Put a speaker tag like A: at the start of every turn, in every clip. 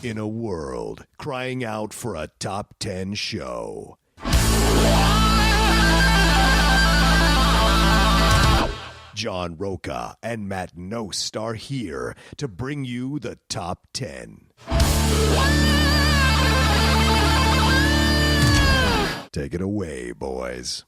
A: in a world crying out for a top 10 show. John Roca and Matt Nost are here to bring you the top 10. Take it away, boys.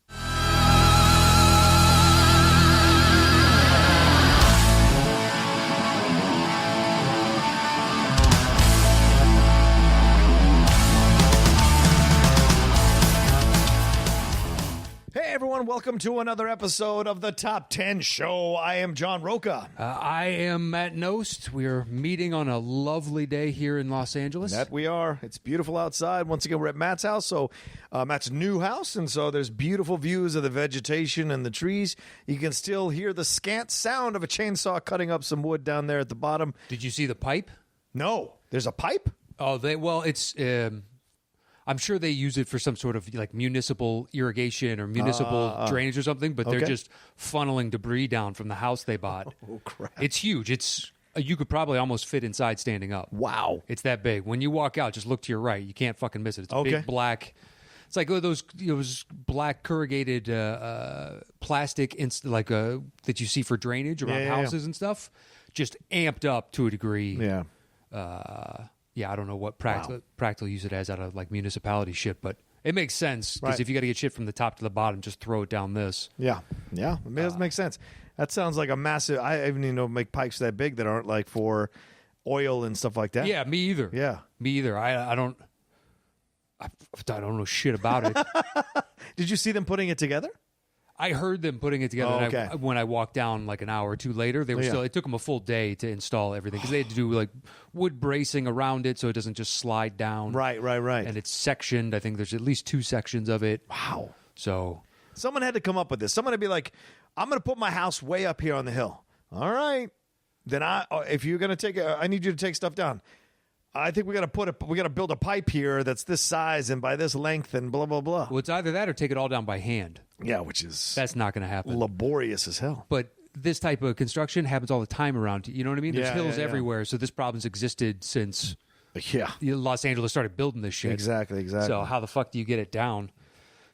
A: Hey everyone, welcome to another episode of the Top 10 Show. I am John Roca.
B: I am Matt Nost. We are meeting on a lovely day here in Los Angeles.
A: That we are. It's beautiful outside. Once again, we're at Matt's house, so Matt's new house, and so there's beautiful views of the vegetation and the trees. You can still hear the scant sound of a chainsaw cutting up some wood down there at the bottom.
B: Did you see the pipe?
A: No. There's a pipe?
B: Oh, it's... I'm sure they use it for some sort of like municipal irrigation or municipal drainage or something, but they're just funneling debris down from the house they bought.
A: Oh, crap.
B: It's huge. You could probably almost fit inside standing up.
A: Wow.
B: It's that big. When you walk out, just look to your right. You can't fucking miss it. It's big black. It's like those black corrugated plastic that you see for drainage around houses and stuff. Just amped up to a degree.
A: Yeah.
B: Yeah, I don't know what practical use it has out of like municipality shit, but it makes sense because if you got to get shit from the top to the bottom, just throw it down this.
A: Yeah. It does make sense. That sounds like a massive. I even make pipes that big that aren't like for oil and stuff like that.
B: Yeah, me either.
A: Yeah,
B: me either. I don't know shit about it.
A: Did you see them putting it together?
B: I heard them putting it together.
A: Oh, okay.
B: When I walked down like an hour or two later, they were still. It took them a full day to install everything because they had to do like wood bracing around it so it doesn't just slide down.
A: Right.
B: And it's sectioned. I think there's at least 2 sections of it.
A: Wow.
B: So
A: someone had to come up with this. Someone would be like, "I'm going to put my house way up here on the hill." All right. Then if you're going to I need you to take stuff down. I think we got to build a pipe here that's this size and by this length and blah blah blah.
B: Well, it's either that or take it all down by hand.
A: Yeah, that's
B: not going to happen.
A: Laborious as hell.
B: But this type of construction happens all the time around. You know what I mean? There's hills everywhere, so this problem's existed since Los Angeles started building this shit.
A: Exactly.
B: So how the fuck do you get it down?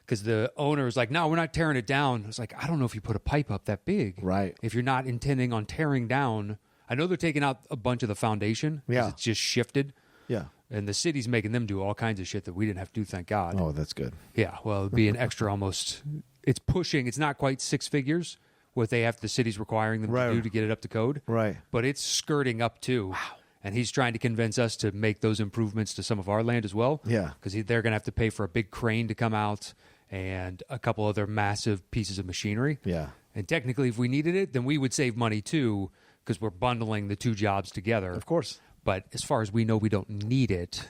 B: Because the owner was like, "No, we're not tearing it down." It's like, I don't know if you put a pipe up that big.
A: Right.
B: If you're not intending on tearing down. I know they're taking out a bunch of the foundation.
A: Yeah.
B: It's just shifted.
A: Yeah.
B: And the city's making them do all kinds of shit that we didn't have to do, thank God.
A: Oh, that's good.
B: Yeah, well, it'd be an extra almost... It's pushing. It's not quite 6 figures, what the city's requiring them to do to get it up to code.
A: Right.
B: But it's skirting up, too. Wow. And he's trying to convince us to make those improvements to some of our land as well.
A: Yeah.
B: Because they're going to have to pay for a big crane to come out and a couple other massive pieces of machinery.
A: Yeah.
B: And technically, if we needed it, then we would save money, too, because we're bundling the 2 jobs together.
A: Of course.
B: But as far as we know, we don't need it.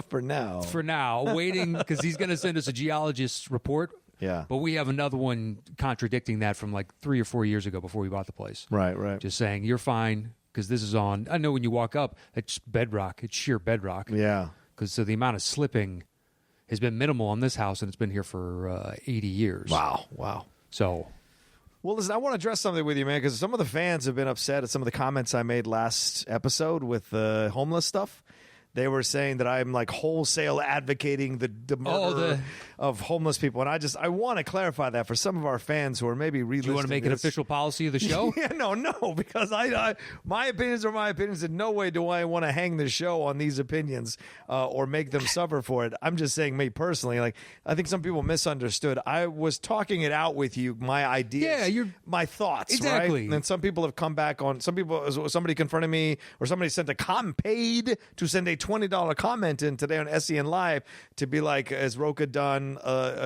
A: For now.
B: Waiting, because he's going to send us a geologist's report.
A: Yeah.
B: But we have another one contradicting that from like 3 or 4 years ago before we bought the place.
A: Right.
B: Just saying, you're fine, because this is on. I know when you walk up, it's bedrock. It's sheer bedrock.
A: Yeah.
B: So the amount of slipping has been minimal on this house, and it's been here for 80 years.
A: Wow.
B: So...
A: Well, listen, I want to address something with you, man, because some of the fans have been upset at some of the comments I made last episode with the homeless stuff. They were saying that I'm like wholesale advocating the murder of homeless people. And I want to clarify that for some of our fans who are maybe re-listening.
B: Do you want to make an official policy of the show?
A: Yeah, no, because my opinions are my opinions. In no way do I want to hang the show on these opinions or make them suffer for it. I'm just saying, me personally, like I think some people misunderstood. I was talking it out with you, my ideas, my thoughts,
B: exactly.
A: Right? And some people have come back on. Somebody confronted me, or somebody sent paid to send a $20 comment in today on SEN Live to be like, has Roca done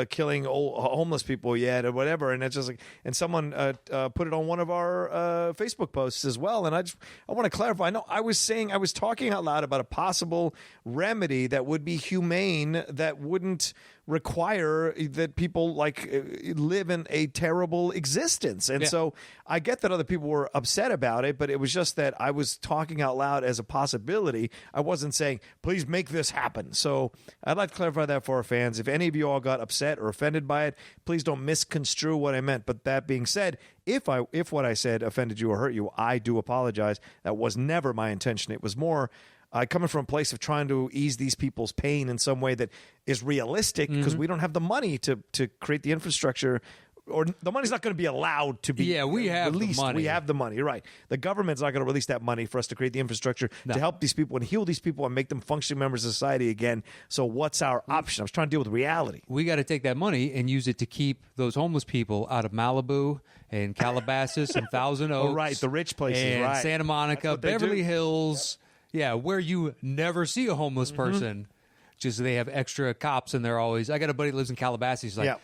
A: killing homeless people yet or whatever? And it's just like, and someone put it on one of our Facebook posts as well. And I want to clarify. No, I was talking out loud about a possible remedy that would be humane, that wouldn't require that people live in a terrible existence. And so I get that other people were upset about it, but it was just that I was talking out loud as a possibility. I wasn't saying, please make this happen. So I'd like to clarify that for our fans. If any of you all got upset or offended by it, please don't misconstrue what I meant. But that being said, if what I said offended you or hurt you, I do apologize. That was never my intention. It was more coming from a place of trying to ease these people's pain in some way that is realistic, because we don't have the money to create the infrastructure, or the money's not going to be allowed to be
B: we have
A: released.
B: The money.
A: We have the money. You're right. The government's not going to release that money for us to create the infrastructure to help these people and heal these people and make them functioning members of society again. So what's our option? I was trying to deal with reality.
B: We got to take that money and use it to keep those homeless people out of Malibu and Calabasas and Thousand Oaks.
A: Oh, right, the rich places,
B: and
A: right.
B: Santa Monica, Beverly Hills. Yeah, where you never see a homeless person. Just they have extra cops, and they're always. I got a buddy that lives in Calabasas. He's like,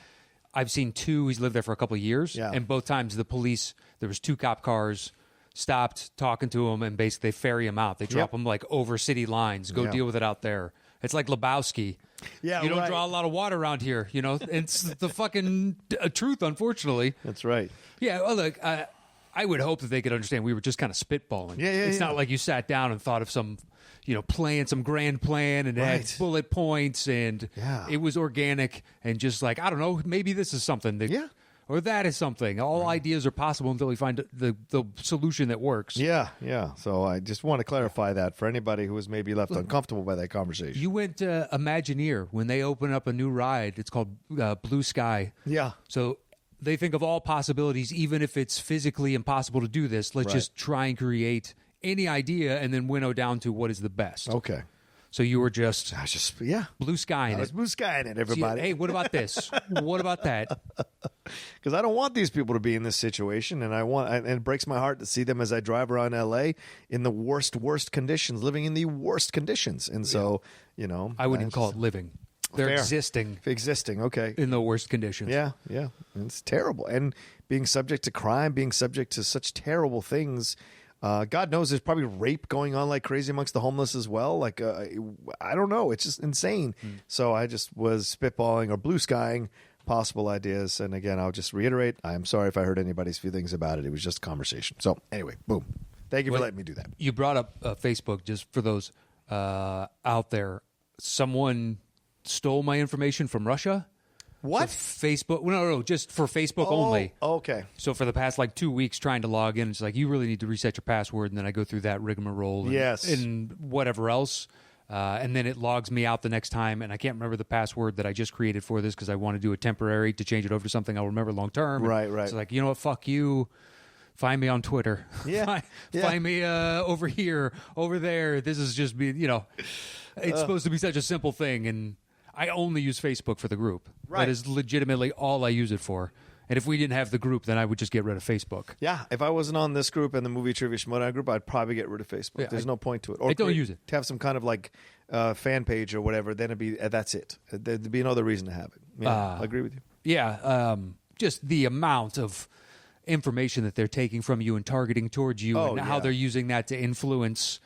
B: I've seen 2. He's lived there for a couple of years, and both times the police, there was 2 cop cars stopped talking to him, and basically they ferry him out. They drop him like over city lines. Go deal with it out there. It's like Lebowski.
A: Yeah,
B: you don't draw a lot of water around here. You know, it's the fucking truth, unfortunately.
A: That's right.
B: Yeah, well, look, I would hope that they could understand we were just kind of spitballing. It's not like you sat down and thought of some, plan, some grand plan, and had bullet points, and it was organic, and just like, I don't know, maybe this is something that, or that is something. All ideas are possible until we find the solution that works.
A: Yeah. So I just want to clarify that for anybody who was maybe left uncomfortable by that conversation.
B: You went to Imagineer when they open up a new ride. It's called Blue Sky.
A: Yeah.
B: So they think of all possibilities, even if it's physically impossible to do this. Let's just try and create any idea and then winnow down to what is the best.
A: Okay.
B: So you were just, blue sky in it.
A: I was blue skying it, everybody.
B: Hey, what about this? What about that?
A: Because I don't want these people to be in this situation, and and it breaks my heart to see them as I drive around L.A. in the worst conditions, living in the worst conditions. And so,
B: I wouldn't even call it living. They're existing,
A: okay,
B: in the worst conditions.
A: Yeah, it's terrible, and being subject to crime, being subject to such terrible things. God knows there's probably rape going on like crazy amongst the homeless as well. Like, I don't know. It's just insane. So I just was spitballing or blue skying possible ideas. And again, I'll just reiterate, I'm sorry if I hurt anybody's feelings about it. It was just a conversation. So anyway, boom. Thank you for letting me do that.
B: You brought up Facebook, just for those out there. Someone stole my information from Russia.
A: What?
B: Facebook? No, just for Facebook only.
A: Okay.
B: So for the past 2 weeks trying to log in, it's like, you really need to reset your password, and then I go through that rigmarole and whatever else. And then it logs me out the next time, and I can't remember the password that I just created for this because I want to do it temporary to change it over to something I'll remember long term.
A: Right.
B: It's like, you know what? Fuck you. Find me on Twitter.
A: Yeah.
B: Find me over here, over there. This is just me, it's supposed to be such a simple thing, and I only use Facebook for the group.
A: Right.
B: That is legitimately all I use it for. And if we didn't have the group, then I would just get rid of Facebook.
A: Yeah, if I wasn't on this group and the Movie Trivia Schmodown group, I'd probably get rid of Facebook.
B: Yeah,
A: There's no point to it. Or
B: I don't use it.
A: To have some kind of fan page or whatever, then it'd be that's it. There'd be another reason to have it. Yeah, I agree with you.
B: Yeah, just the amount of information that they're taking from you and targeting towards you, and how they're using that to influence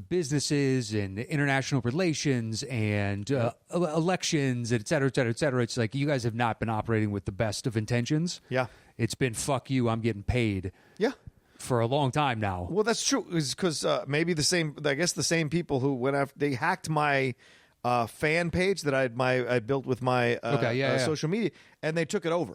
B: businesses and international relations and elections, et cetera, et cetera, et cetera. It's like, you guys have not been operating with the best of intentions.
A: Yeah.
B: It's been, fuck you, I'm getting paid.
A: Yeah.
B: For a long time now.
A: Well, that's true. It's because maybe the same people who went after, they hacked my fan page that I built with my social media, and they took it over.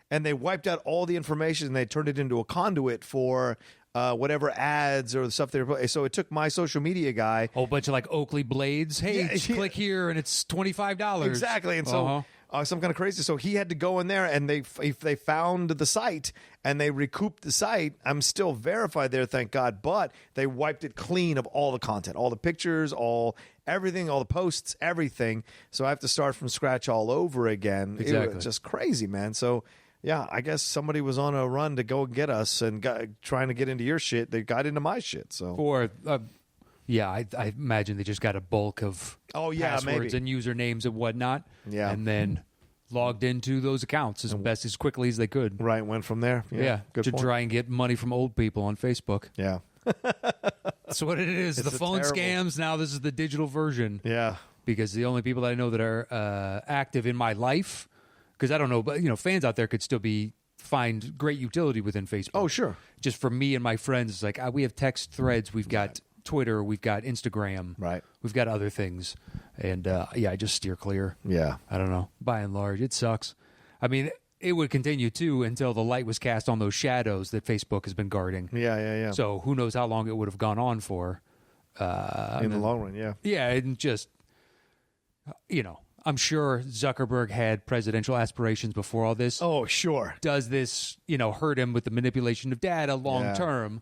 A: And they wiped out all the information, and they turned it into a conduit for whatever ads or the stuff they were. So it took my social media guy.
B: Whole bunch of Oakley blades. Hey, click here, and it's $25.
A: Exactly. And so some kind of crazy. So he had to go in there, and they found the site, and they recouped the site. I'm still verified there, thank God. But they wiped it clean of all the content, all the pictures, everything, all the posts, everything. So I have to start from scratch all over again.
B: Exactly.
A: It was just crazy, man. So. Yeah, I guess somebody was on a run to go get us and trying to get into your shit. They got into my shit. So,
B: I imagine they just got a bulk of passwords and usernames and whatnot.
A: Yeah,
B: and then logged into those accounts as quickly as they could.
A: Right, went from there. Yeah, good
B: to
A: point.
B: Try and get money from old people on Facebook.
A: Yeah,
B: that's what it is. The phone scams. Now this is the digital version.
A: Yeah,
B: because the only people that I know that are active in my life. Because I don't know, but fans out there could still find great utility within Facebook.
A: Oh, sure.
B: Just for me and my friends, it's like we have text threads, we've got Twitter, we've got Instagram,
A: right?
B: We've got other things, and I just steer clear.
A: Yeah,
B: I don't know. By and large, it sucks. I mean, it would continue too until the light was cast on those shadows that Facebook has been guarding.
A: Yeah.
B: So who knows how long it would have gone on for?
A: In the long run, yeah.
B: Yeah, and just, I'm sure Zuckerberg had presidential aspirations before all this.
A: Oh, sure.
B: Does this, hurt him with the manipulation of data long term?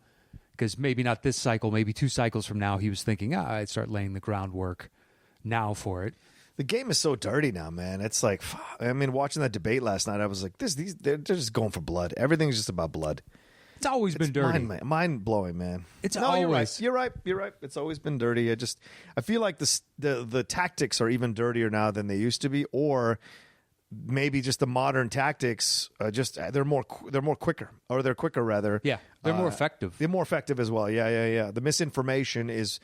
B: Because maybe not this cycle, maybe 2 cycles from now, he was thinking, I'd start laying the groundwork now for it.
A: The game is so dirty now, man. It's like, I mean, watching that debate last night, I was like, they're just going for blood. Everything's just about blood.
B: It's always been dirty.
A: Mind blowing, man.
B: It's always.
A: You're right. It's always been dirty. I feel like the tactics are even dirtier now than they used to be, or maybe just the modern tactics. They're quicker, or they're quicker rather.
B: Yeah, they're more effective.
A: They're more effective as well. Yeah. The misinformation is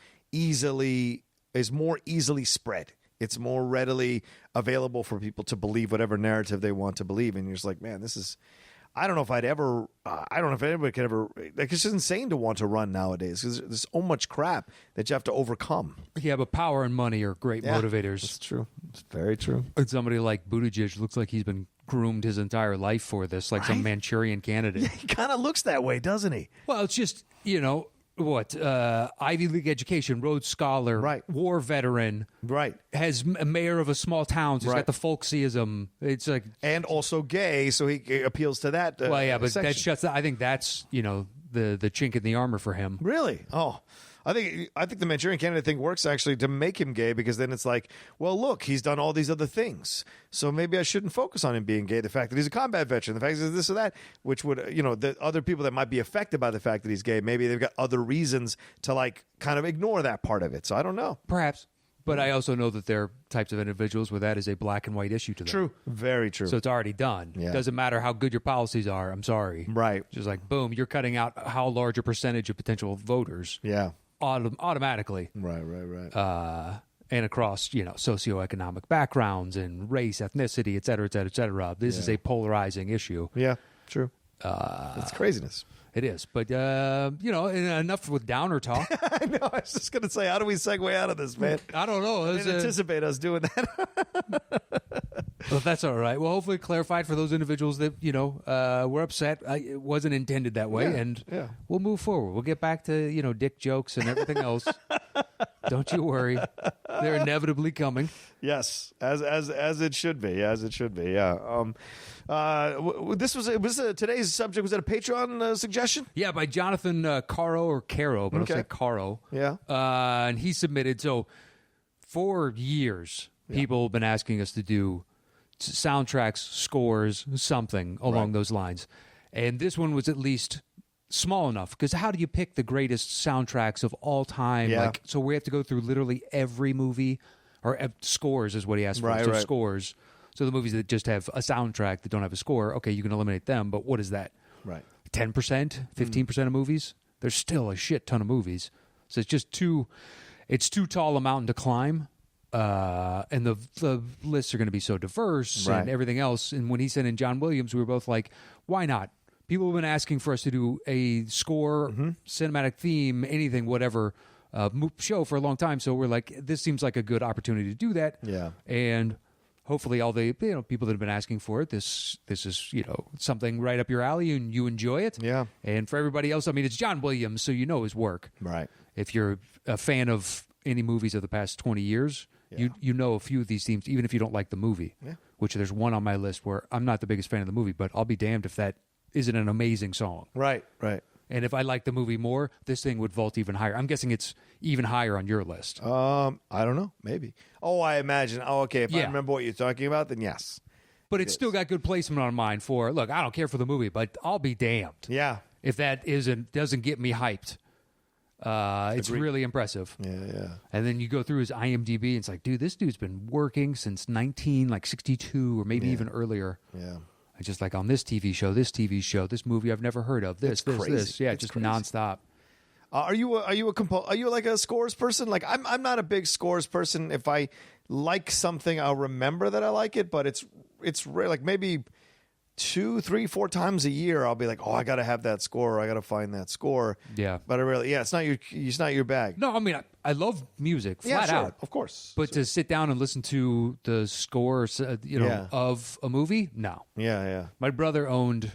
A: more easily spread. It's more readily available for people to believe whatever narrative they want to believe, and you're just like, man, this is. I don't know if anybody could ever. Like, it's just insane to want to run nowadays because there's so much crap that you have to overcome.
B: Yeah, but power and money are great motivators.
A: That's true. It's very true.
B: And somebody like Buttigieg looks like he's been groomed his entire life for this, like some Manchurian candidate.
A: Yeah, he kind of looks that way, doesn't he?
B: Well, it's just, Ivy League education, Rhodes Scholar, war veteran, has a mayor of a small town, so he's got the folksyism. It's like,
A: and also gay, so he appeals to that.
B: But that shuts. I think that's the chink in the armor for him.
A: Really? Oh. I think the Manchurian Candidate thing works actually to make him gay, because then it's like, well, look, he's done all these other things, so maybe I shouldn't focus on him being gay. The fact that he's a combat veteran, the fact that he's this or that, which would, the other people that might be affected by the fact that he's gay, maybe they've got other reasons to like kind of ignore that part of it. So I don't know.
B: Perhaps. But I also know that there are types of individuals where that is a black and white issue to them.
A: True. Very true.
B: So it's already done. Yeah. Doesn't matter how good your policies are. I'm sorry.
A: Right.
B: Just like, boom, you're cutting out how large a percentage of potential voters.
A: Yeah.
B: Automatically.
A: Right.
B: And across, socioeconomic backgrounds and race, ethnicity, et cetera, et cetera, et cetera. This is a polarizing issue.
A: Yeah, true. It's craziness.
B: It is. But, enough with downer talk.
A: I know. I was just going to say, how do we segue out of this, man?
B: I don't know.
A: I didn't anticipate us doing that.
B: Well, that's all right. Well, hopefully clarified for those individuals that, were upset. It wasn't intended that way. And we'll move forward. We'll get back to, dick jokes and everything else. Don't you worry. They're inevitably coming.
A: Yes, as it should be. As it should be, yeah. Today's subject, was that a Patreon suggestion?
B: Yeah, by Jonathan Caro or Caro, but I'll say Caro.
A: Yeah.
B: And he submitted, so for years, people have been asking us to do soundtracks, scores, something along those lines. And this one was at least small enough, because how do you pick the greatest soundtracks of all time?
A: Yeah.
B: So we have to go through literally every movie, or scores is what he asked for. Scores. So the movies that just have a soundtrack that don't have a score, okay, you can eliminate them, but what is that?
A: Right.
B: 10%, 15% of movies? There's still a shit ton of movies. So it's just too tall a mountain to climb. And the lists are going to be so diverse and everything else. And when he sent in John Williams, we were both like, why not? People have been asking for us to do a score, cinematic theme, anything, whatever, show for a long time. So we're like, this seems like a good opportunity to do that.
A: Yeah.
B: And hopefully all the people that have been asking for it, this is, something right up your alley and you enjoy it.
A: Yeah.
B: And for everybody else, I mean, it's John Williams, so you know his work.
A: Right.
B: If you're a fan of any movies of the past 20 years, you know a few of these themes, even if you don't like the movie. Yeah. Which there's one on my list where I'm not the biggest fan of the movie, but I'll be damned if that isn't an amazing song.
A: Right.
B: And if I like the movie more, this thing would vault even higher. I'm guessing it's even higher on your list.
A: I don't know. Maybe. Oh, I imagine. Oh, okay. If I remember what you're talking about, then yes.
B: But it's still got good placement on mine for, look, I don't care for the movie, but I'll be damned.
A: Yeah.
B: If that doesn't get me hyped. It's really impressive.
A: Yeah.
B: And then you go through his IMDb, and it's like, dude, this dude's been working since 1962 or maybe even earlier.
A: Yeah.
B: Just like on this TV show, this movie I've never heard of, this. Yeah, it's just crazy. Nonstop.
A: Are you like a scores person? Like I'm not a big scores person. If I like something, I'll remember that I like it, but it's rare. Like maybe 2, 3, 4 times a year, I'll be like, oh, I got to have that score. Or I got to find that score.
B: Yeah.
A: But it's not your bag.
B: No, I mean, I love music flat out,
A: of course.
B: But to sit down and listen to the score, of a movie, no.
A: Yeah.
B: My brother owned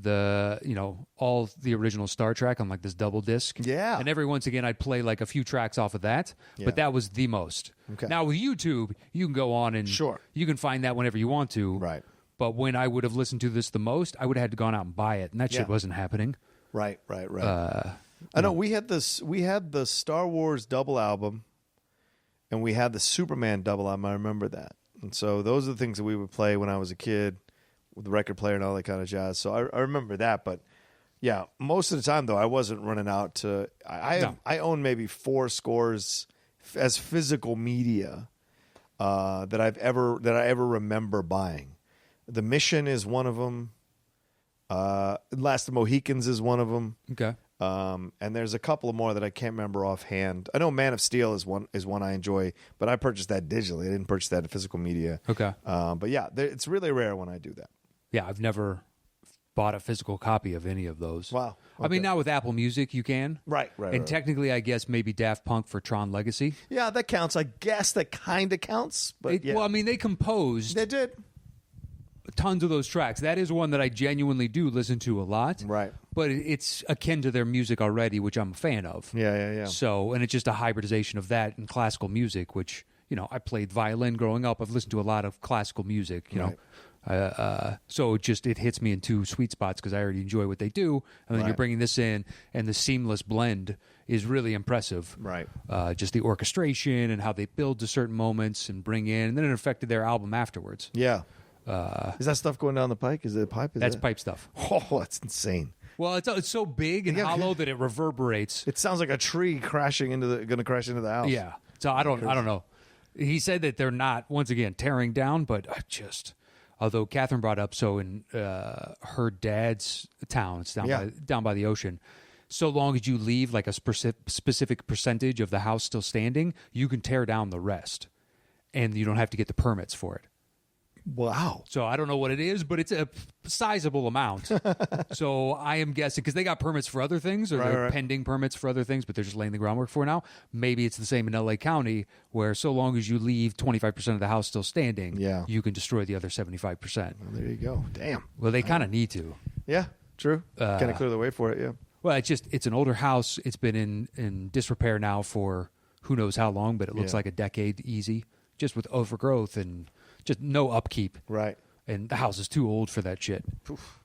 B: all the original Star Trek on like this double disc.
A: Yeah.
B: And every once again, I'd play like a few tracks off of that, but that was the most.
A: Okay.
B: Now with YouTube, you can go on and you can find that whenever you want to.
A: Right.
B: But when I would have listened to this the most, I would have had to gone out and buy it, and that shit wasn't happening.
A: Right. I know we had the Star Wars double album, and we had the Superman double album. I remember that. And so those are the things that we would play when I was a kid with the record player and all that kind of jazz. So I remember that. But yeah, most of the time though, I wasn't running out to. I own maybe 4 scores as physical media that I ever remember buying. The Mission is one of them. Last of the Mohicans is one of them.
B: Okay.
A: And there's a couple of more that I can't remember offhand. I know Man of Steel is one I enjoy, but I purchased that digitally. I didn't purchase that in physical media.
B: Okay.
A: But yeah, it's really rare when I do that.
B: Yeah, I've never bought a physical copy of any of those.
A: Wow. Okay.
B: I mean, now with Apple Music, you can.
A: Right.
B: And technically, I guess maybe Daft Punk for Tron Legacy.
A: Yeah, that counts. I guess that kind of counts. But
B: Well, I mean, they composed.
A: They did.
B: Tons of those tracks. That is one that I genuinely do listen to a lot.
A: Right.
B: But it's akin to their music already, which I'm a fan of.
A: Yeah.
B: So, and it's just a hybridization of that and classical music, which, I played violin growing up. I've listened to a lot of classical music, you know. So it hits me in 2 sweet spots because I already enjoy what they do. And then you're bringing this in, and the seamless blend is really impressive.
A: Right.
B: Just the orchestration and how they build to certain moments and bring in, and then it affected their album afterwards.
A: Yeah. Is that stuff going down the pike? Is it a pipe?
B: That's pipe stuff.
A: Oh, that's insane.
B: Well, it's so big and hollow that it reverberates.
A: It sounds like a tree crashing going to crash into the house.
B: Yeah. So I don't know. He said that they're not, once again, tearing down, but although Catherine brought up, so in her dad's town, it's down by the ocean, so long as you leave like a specific percentage of the house still standing, you can tear down the rest, and you don't have to get the permits for it.
A: Wow.
B: So I don't know what it is, but it's a sizable amount. So I am guessing, because they got permits for other things, or they're pending permits for other things, but they're just laying the groundwork for now. Maybe it's the same in L.A. County, where so long as you leave 25% of the house still standing, you can destroy the other 75%.
A: Well, there you go. Damn.
B: Well, they kind of need to.
A: Yeah, true. Kind of clear the way for it, yeah.
B: Well, it's an older house. It's been in disrepair now for who knows how long, but it looks like a decade easy, just with overgrowth and just no upkeep.
A: Right.
B: And the house is too old for that shit.
A: Poof.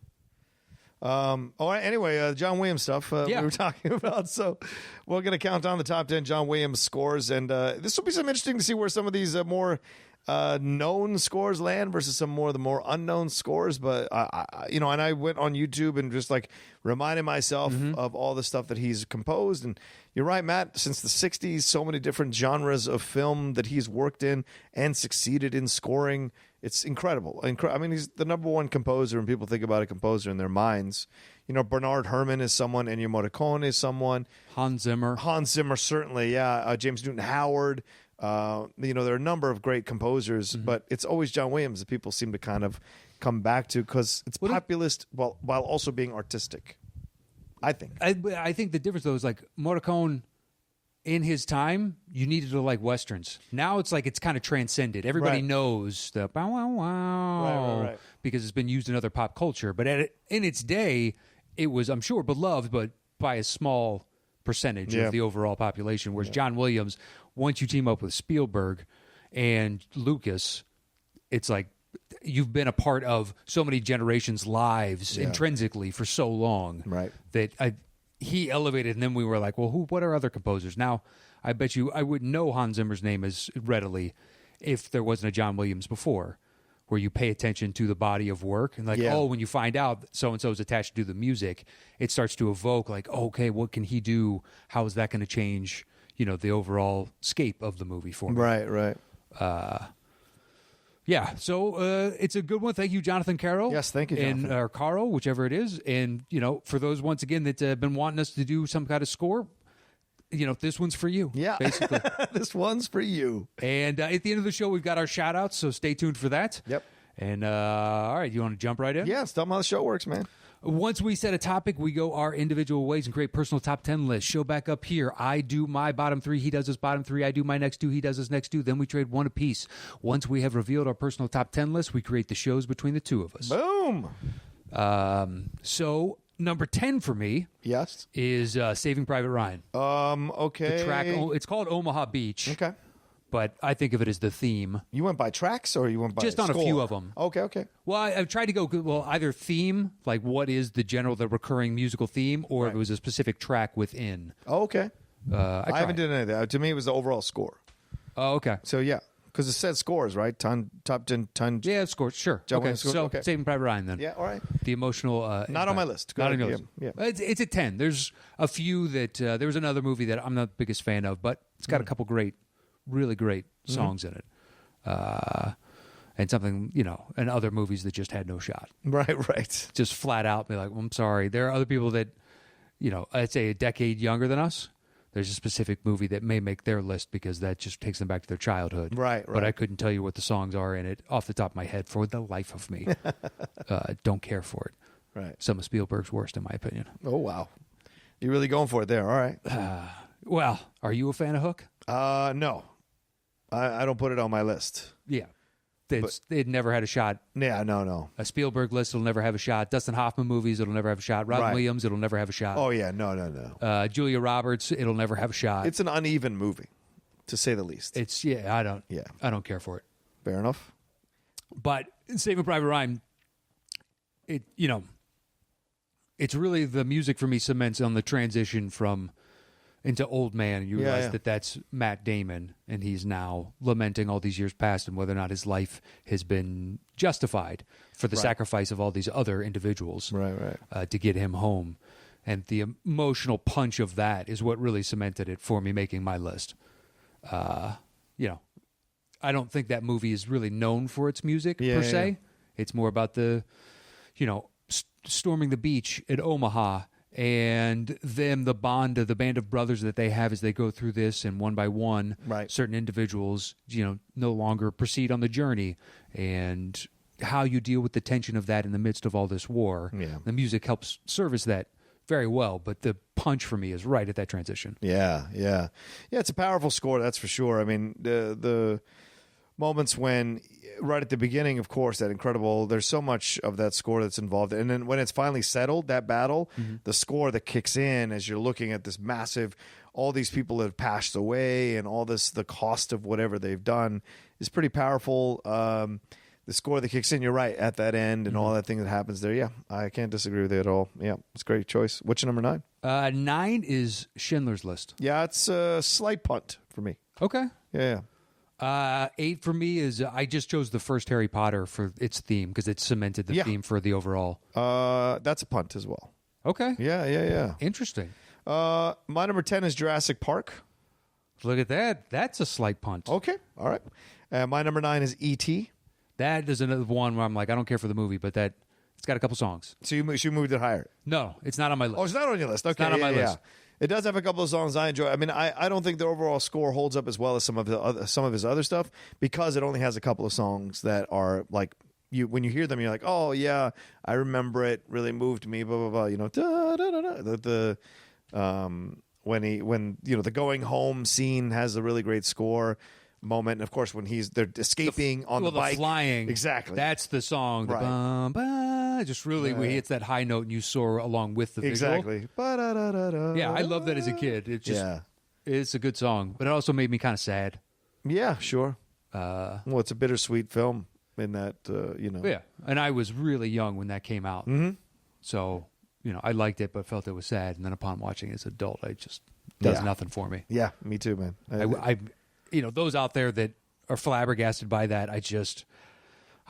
A: All right. Anyway, John Williams stuff we were talking about. So we're going to count down the top 10 John Williams scores. And this will be some interesting to see where some of these more known scores land versus some more of the more unknown scores. But, and I went on YouTube and just like reminded myself of all the stuff that he's composed. And you're right, Matt, since the 60s, so many different genres of film that he's worked in and succeeded in scoring. It's incredible. I mean, he's the number one composer, and people think about a composer in their minds. Bernard Herrmann is someone, Ennio Morricone is someone.
B: Hans Zimmer, certainly, yeah. James Newton Howard. There are a number of great composers, but it's always John Williams that people seem to kind of come back to because it's populist while also being artistic. I think. I think the difference though is like Morricone. In his time, you needed to like westerns. Now it's like it's kind of transcended. Everybody knows the bow wow wow
A: right.
B: because it's been used in other pop culture. But in its day, it was, I'm sure, beloved, but by a small percentage of the overall population. Whereas John Williams, once you team up with Spielberg and Lucas, it's like you've been a part of so many generations' lives intrinsically for so long that he elevated, and then we were like, well, what are other composers? Now, I bet you I wouldn't know Hans Zimmer's name as readily if there wasn't a John Williams before, where you pay attention to the body of work. And when you find out so-and-so is attached to the music, it starts to evoke like, okay, what can he do? How is that going to change, the overall scape of the movie for me?
A: Right.
B: Yeah, so it's a good one. Thank you, Jonathan Carroll.
A: Yes, thank you, Jonathan.
B: Or Carl, whichever it is. And, for those, once again, that have been wanting us to do some kind of score, this one's for you.
A: Yeah.
B: Basically.
A: This one's for you.
B: And at the end of the show, we've got our shout-outs, so stay tuned for that.
A: Yep.
B: And, all right, you want to jump right in?
A: Yeah, tell them how the show works, man.
B: Once we set a topic, we go our individual ways and create personal top 10 lists. Show back up here. I do my bottom 3. He does his bottom 3. I do my next 2. He does his next 2. Then we trade one apiece. Once we have revealed our personal top 10 list, we create the shows between the two of us.
A: Boom.
B: So number 10 for me,
A: Yes.
B: is Saving Private Ryan.
A: Okay.
B: The track. It's called Omaha Beach.
A: Okay.
B: But I think of it as the theme.
A: You went by tracks, or you went by
B: just on
A: score?
B: a few of them?
A: Okay.
B: Well, I've tried to go either theme, like what is the recurring musical theme, or if it was a specific track within.
A: Oh, okay. I haven't done any of that. To me, it was the overall score.
B: Oh, okay.
A: So yeah, because it said scores, right? Top 10.
B: Yeah, scores. Sure. Okay. So Saving Private Ryan then.
A: Yeah. All right.
B: The emotional.
A: Not on my list.
B: Not on your list.
A: Yeah.
B: It's a 10. There's a few that there was another movie that I'm not the biggest fan of, but it's got a couple really great songs in it, and something and other movies that just had no shot.
A: Right.
B: Just flat out be like, well, I'm sorry. There are other people that, I'd say a decade younger than us. There's a specific movie that may make their list because that just takes them back to their childhood.
A: Right.
B: But I couldn't tell you what the songs are in it off the top of my head for the life of me. Don't care for it.
A: Right.
B: Some of Spielberg's worst, in my opinion.
A: Oh wow, you're really going for it there. All right.
B: Well, are you a fan of Hook?
A: No, I don't put it on my list.
B: Yeah. It never had a shot.
A: Yeah, no.
B: A Spielberg list, it'll never have a shot. Dustin Hoffman movies, it'll never have a shot. Robin Williams, it'll never have a shot.
A: Oh, yeah, no.
B: Julia Roberts, it'll never have a shot.
A: It's an uneven movie, to say the least.
B: I don't care for it.
A: Fair enough.
B: But Saving Private Ryan, it's really the music for me cements on the transition from into Old Man, and you realize that that's Matt Damon, and he's now lamenting all these years past and whether or not his life has been justified for the sacrifice of all these other individuals to get him home. And the emotional punch of that is what really cemented it for me making my list. I don't think that movie is really known for its music per se. Yeah. It's more about the, storming the beach at Omaha and then the band of brothers that they have as they go through this, and one by one, certain individuals, no longer proceed on the journey, and how you deal with the tension of that in the midst of all this war. Yeah. The music helps service that very well, but the punch for me is right at that transition. Yeah.
A: It's a powerful score, that's for sure. I mean, the moments when, right at the beginning, of course, that incredible, there's so much of that score that's involved. And then when it's finally settled, that battle, the score that kicks in as you're looking at this massive, all these people that have passed away and all this, the cost of whatever they've done is pretty powerful. The score that kicks in, you're right, at that end and all that thing that happens there. Yeah, I can't disagree with it at all. Yeah, it's a great choice. What's your number 9?
B: 9 is Schindler's List.
A: Yeah, it's a slight punt for me.
B: Okay.
A: Yeah.
B: 8 for me is I just chose the first Harry Potter for its theme because it cemented the theme for the overall.
A: That's a punt as well.
B: Okay.
A: Yeah.
B: Interesting.
A: My number 10 is Jurassic Park.
B: Look at that. That's a slight punt.
A: Okay. All right. My number 9 is E.T.
B: That is another one where I'm like, I don't care for the movie, but it's got a couple songs.
A: So you moved it higher?
B: No, it's not on my list.
A: Oh, it's not on your list. Okay.
B: It's not on my list.
A: It does have a couple of songs I enjoy. I mean, I don't think the overall score holds up as well as some of his other stuff because it only has a couple of songs that are like when you hear them, you're like, oh yeah, I remember it. Really moved me. Blah blah blah. Da, da, da, da. When the going home scene has a really great score moment, and of course when they're escaping on the bike,
B: flying,
A: exactly.
B: That's the song.
A: Right.
B: The bum, ba, just really where he hits that high note and you soar along with the visual.
A: Exactly.
B: Yeah, I loved that as a kid. It just it's a good song, but it also made me kind of sad.
A: Yeah, sure. Well, it's a bittersweet film in that
B: Yeah, and I was really young when that came out, so I liked it, but felt it was sad. And then upon watching it as an adult, it just does nothing for me.
A: Yeah, me too, man.
B: I those out there that are flabbergasted by that, I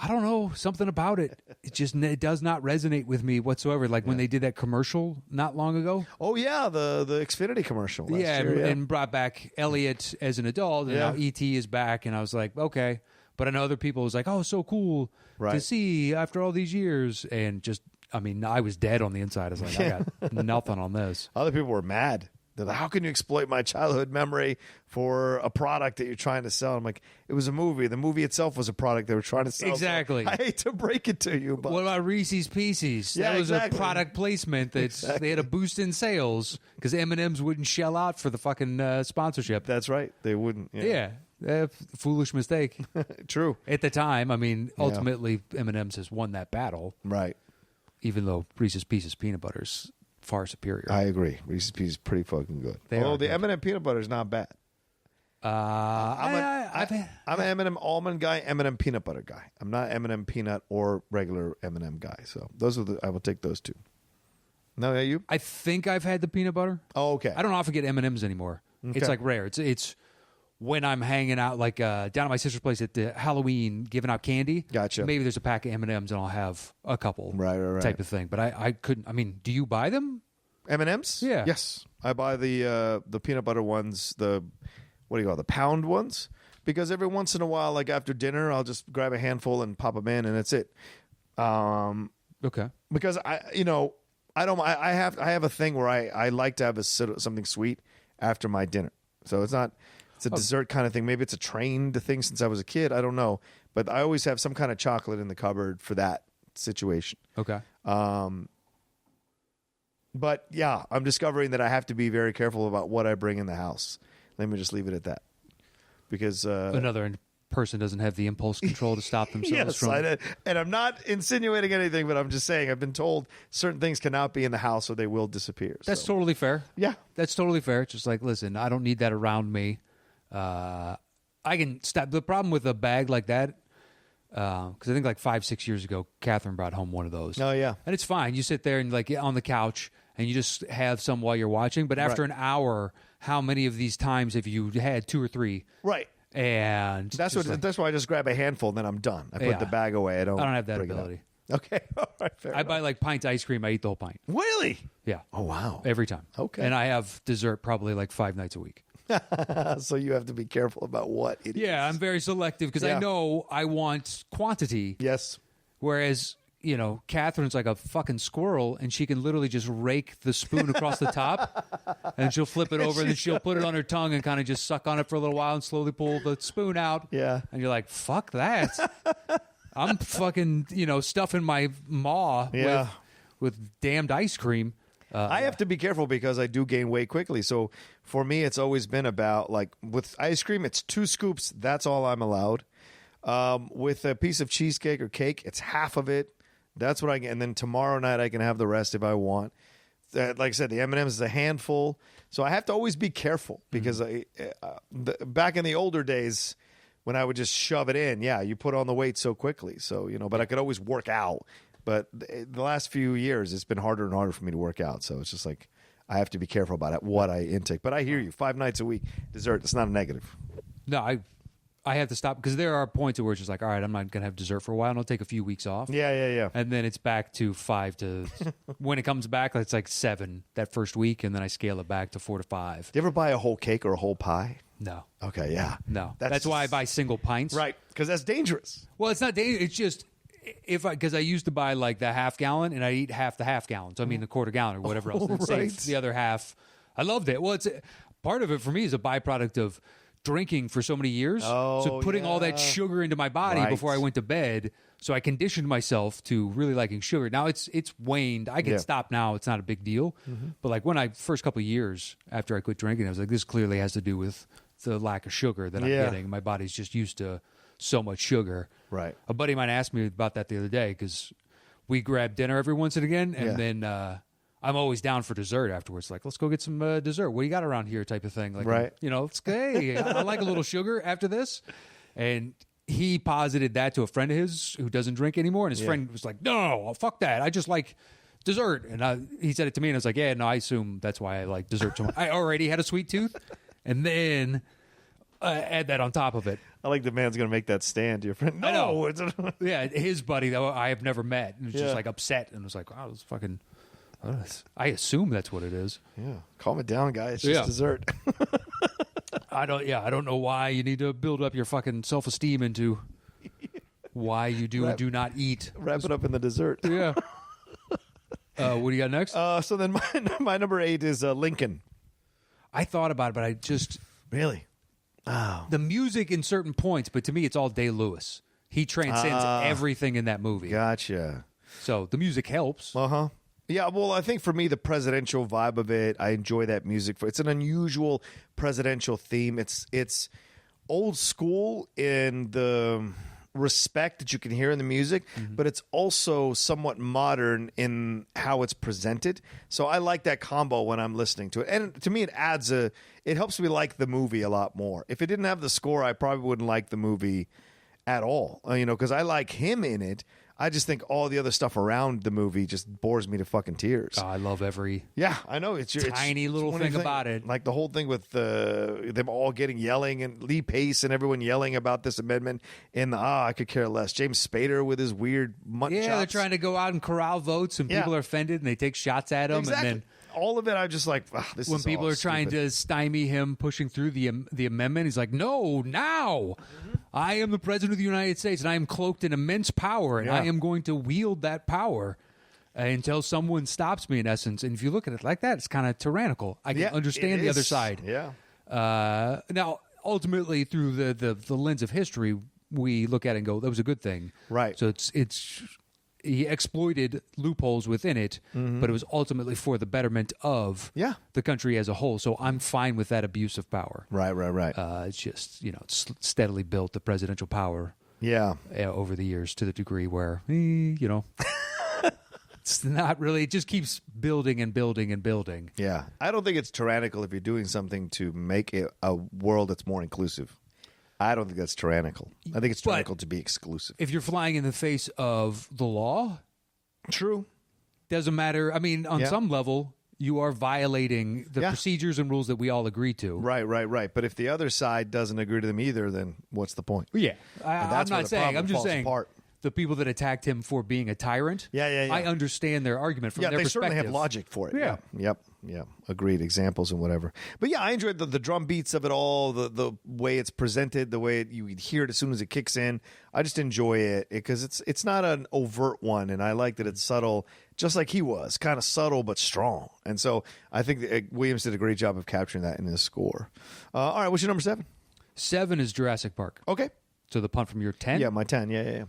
B: don't know, something about it. It does not resonate with me whatsoever. Like when they did that commercial not long ago.
A: Oh yeah, the Xfinity commercial. Last year,
B: and brought back Elliot as an adult, and now E.T. is back, and I was like, okay. But I know other people was like, oh, so cool to see after all these years, and just, I was dead on the inside. I was like, I got nothing on this.
A: Other people were mad. They're like, how can you exploit my childhood memory for a product that you're trying to sell? I'm like, it was a movie. The movie itself was a product they were trying to sell.
B: Exactly.
A: So I hate to break it to you, but
B: what about Reese's Pieces?
A: Yeah,
B: that was
A: exactly.
B: a product placement that they had a boost in sales because M&M's wouldn't shell out for the fucking sponsorship.
A: That's right. They wouldn't.
B: Yeah. Foolish mistake.
A: True.
B: At the time, ultimately M&M's has won that battle.
A: Right.
B: even though Reese's Pieces peanut butter is far superior.
A: I agree. Reese's Pieces is pretty fucking good. Although the M&M peanut butter is not bad. I'm an M&M almond guy, M&M peanut butter guy. I'm not M&M peanut or regular M&M guy. So those are I will take those two. No, you?
B: I think I've had the peanut butter.
A: Oh, okay.
B: I don't often get M&Ms anymore. Okay. It's like rare. It's when I'm hanging out like down at my sister's place at the Halloween giving out candy.
A: Gotcha.
B: Maybe there's a pack of M&Ms and I'll have a couple.
A: Right.
B: Type of thing. But I couldn't. I mean, do you buy them?
A: M&Ms?
B: Yeah.
A: Yes. I buy the peanut butter ones, the pound ones, because every once in a while, like after dinner, I'll just grab a handful and pop them in, and that's it.
B: Okay.
A: Because I have a thing where I like to have something sweet after my dinner. So it's a dessert kind of thing. Maybe it's a trained thing since I was a kid. I don't know, but I always have some kind of chocolate in the cupboard for that situation.
B: Okay.
A: But yeah, I'm discovering that I have to be very careful about what I bring in the house. Let me just leave it at that, because
B: another person doesn't have the impulse control to stop themselves from.
A: And I'm not insinuating anything, but I'm just saying I've been told certain things cannot be in the house or they will disappear.
B: That's totally fair.
A: Yeah,
B: that's totally fair. It's just like, listen, I don't need that around me. I can stop. The problem with a bag like that, because I think like 5-6 years ago, Catherine brought home one of those.
A: Oh yeah,
B: and it's fine. You sit there and like on the couch and you just have some while you're watching. But after an hour, how many of these times have you had 2 or 3?
A: Right.
B: And
A: that's why I just grab a handful and then I'm done. I put the bag away. I don't
B: have that ability.
A: Okay. All right, fair enough.
B: buy like pints ice cream. I eat the whole pint.
A: Really?
B: Yeah.
A: Oh wow.
B: Every time.
A: Okay.
B: And I have dessert probably like 5 nights a week.
A: So you have to be careful about what it is.
B: Yeah, I'm very selective because I know I want quantity.
A: Yes.
B: Whereas, Catherine's like a fucking squirrel, and she can literally just rake the spoon across the top, and she'll flip it over, and then she'll put it on her tongue and kind of just suck on it for a little while and slowly pull the spoon out.
A: Yeah.
B: And you're like, fuck that. I'm fucking, stuffing my maw with damned ice cream.
A: I have to be careful because I do gain weight quickly. So for me, it's always been about, like, with ice cream, it's 2 scoops. That's all I'm allowed. With a piece of cheesecake or cake, it's half of it. That's what I get. And then tomorrow night I can have the rest if I want. Like I said, the M&Ms is a handful. So I have to always be careful because back in the older days when I would just shove it in, you put on the weight so quickly. So, but I could always work out. But the last few years, it's been harder and harder for me to work out. So it's just like I have to be careful about what I intake. But I hear you. 5 nights a week, dessert, it's not a negative.
B: No, I have to stop because there are points where it's just like, all right, I'm not going to have dessert for a while, and I'll take a few weeks off.
A: Yeah.
B: And then it's back to 5 to when it comes back, it's like 7 that first week, and then I scale it back to 4 to 5.
A: Do you ever buy a whole cake or a whole pie?
B: No.
A: Okay, yeah.
B: No. That's why I buy single pints.
A: Right, because that's dangerous.
B: Well, it's not dangerous. It's just because I used to buy like the half gallon, and I eat half the half gallon. So I mean the quarter gallon or whatever else. And
A: Right.
B: save the other half. I loved it. Well, it's part of it for me is a byproduct of drinking for so many years. So putting all that sugar into my body before I went to bed. So I conditioned myself to really liking sugar. Now it's waned. I can stop now. It's not a big deal. But like when first couple of years after I quit drinking, I was like, this clearly has to do with the lack of sugar that I'm getting. My body's just used to so much sugar.
A: Right.
B: A buddy of mine asked me about that the other day because we grab dinner every once and again, and then I'm always down for dessert afterwards. Like, let's go get some dessert. What do you got around here type of thing. Like,
A: right.
B: Let's hey, I like a little sugar after this. And he posited that to a friend of his who doesn't drink anymore. And his friend was like, no, fuck that. I just like dessert. And he said it to me, and I was like, yeah, no, I assume that's why I like dessert so much. I already had a sweet tooth. And then add that on top of it.
A: I like the man's going to make that stand to your friend. No.
B: I know. Yeah, his buddy, though, I have never met. And was just like upset. And was like, wow, this fucking... I assume that's what it is.
A: Yeah, calm it down, guys. It's just dessert.
B: I don't know why you need to build up your fucking self-esteem into why you do and do not eat.
A: Wrap it up in the dessert.
B: Yeah. What do you got next?
A: So then my number 8 is Lincoln.
B: I thought about it, but I just
A: really
B: the music in certain points, but to me, it's all Day-Lewis. He transcends everything in that movie.
A: Gotcha.
B: So the music helps.
A: Yeah, well, I think for me, the presidential vibe of it, I enjoy that music. It's an unusual presidential theme. It's old school in the respect that you can hear in the music, but it's also somewhat modern in how it's presented. So I like that combo when I'm listening to it. And to me, it helps me like the movie a lot more. If it didn't have the score, I probably wouldn't like the movie at all, because I like him in it. I just think all the other stuff around the movie just bores me to fucking tears.
B: Oh, I love every
A: I know it's
B: tiny little thing about it.
A: Like the whole thing with them all yelling and Lee Pace and everyone yelling about this amendment. And I could care less. James Spader with his weird mutton chops.
B: They're trying to go out and corral votes, and people are offended, and they take shots at him.
A: Exactly.
B: And then
A: all of it, I'm just like, this
B: when
A: is
B: people
A: all
B: are trying
A: stupid.
B: to stymie him pushing through the amendment, he's like, "No, now I am the president of the United States, and I am cloaked in immense power, and I am going to wield that power until someone stops me." In essence, and if you look at it like that, it's kind of tyrannical. I can understand the other side.
A: Yeah.
B: Now, ultimately, through the lens of history, we look at it and go, "That was a good thing."
A: Right.
B: So it's. He exploited loopholes within it, but it was ultimately for the betterment of the country as a whole. So I'm fine with that abuse of power.
A: Right.
B: It's just, it's steadily built the presidential power over the years to the degree where, it's not really, it just keeps building and building and building.
A: Yeah. I don't think it's tyrannical if you're doing something to make it a world that's more inclusive. I don't think that's tyrannical. I think it's tyrannical to be exclusive.
B: If you're flying in the face of the law,
A: true.
B: Doesn't matter. I mean, on some level, you are violating the procedures and rules that we all agree to.
A: Right. But if the other side doesn't agree to them either, then what's the point?
B: Yeah. I'm not saying. I'm just saying.
A: Apart.
B: The people that attacked him for being a tyrant, I understand their argument from their perspective.
A: Yeah, they certainly have logic for it. Yeah. Agreed. Examples and whatever. But yeah, I enjoyed the drum beats of it all, the way it's presented, the way you hear it as soon as it kicks in. I just enjoy it because it's not an overt one, and I like that it's subtle, just like he was, kind of subtle but strong. And so I think that Williams did a great job of capturing that in his score. All right, what's your number 7?
B: 7 is Jurassic Park.
A: Okay.
B: So the punt from your 10?
A: Yeah, my 10. Yeah.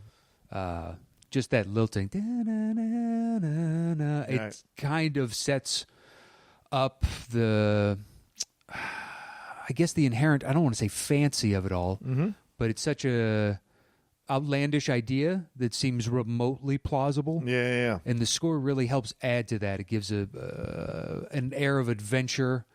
B: Just that lilting. It kind of sets up the inherent, I don't want to say fancy of it all, but it's such a outlandish idea that seems remotely plausible.
A: Yeah.
B: And the score really helps add to that. It gives an air of adventure,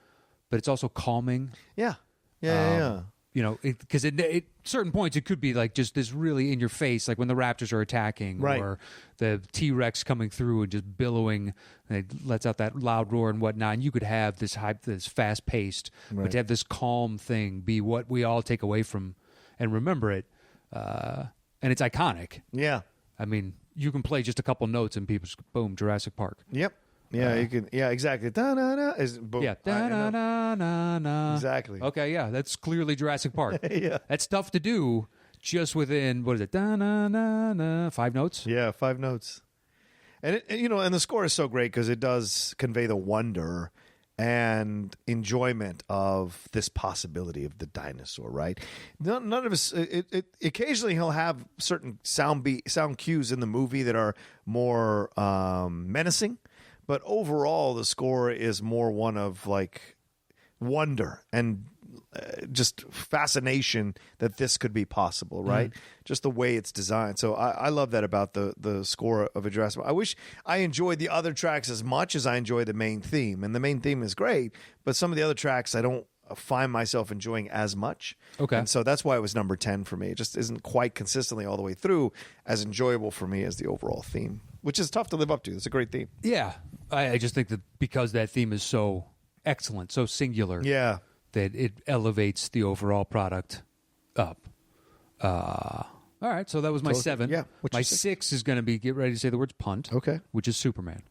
B: but it's also calming.
A: Yeah.
B: Because at certain points it could be like just this really in your face, like when the raptors are attacking, or the T-Rex coming through and just billowing, and it lets out that loud roar and whatnot. And you could have this hype that's fast paced, but to have this calm thing be what we all take away from and remember it, and it's iconic.
A: Yeah,
B: I mean, you can play just a couple notes and people's boom, Jurassic Park.
A: Yep. Yeah, you can. Yeah, exactly. Da da da is boom.
B: Yeah, da da da da da.
A: Exactly.
B: Okay, yeah, that's clearly Jurassic Park.
A: Yeah,
B: that's tough to do just within what is it? Da da da da. 5 notes.
A: Yeah, 5 notes. And and the score is so great because it does convey the wonder and enjoyment of this possibility of the dinosaur. Right? None of us. Occasionally he'll have certain sound cues in the movie that are more menacing. But overall, the score is more one of like wonder and just fascination that this could be possible, right? Just the way it's designed. So I love that about the score of a Jurassic Park. I wish I enjoyed the other tracks as much as I enjoy the main theme. And the main theme is great, but some of the other tracks I don't find myself enjoying as much.
B: Okay.
A: And so that's why it was number 10 for me. It just isn't quite consistently all the way through as enjoyable for me as the overall theme, which is tough to live up to. It's a great theme.
B: Yeah. I just think that because that theme is so excellent, so singular, that it elevates the overall product up. All right, so that was my 7.
A: Yeah.
B: My 6 is going to be, get ready to say the words punt.
A: Okay.
B: Which is Superman.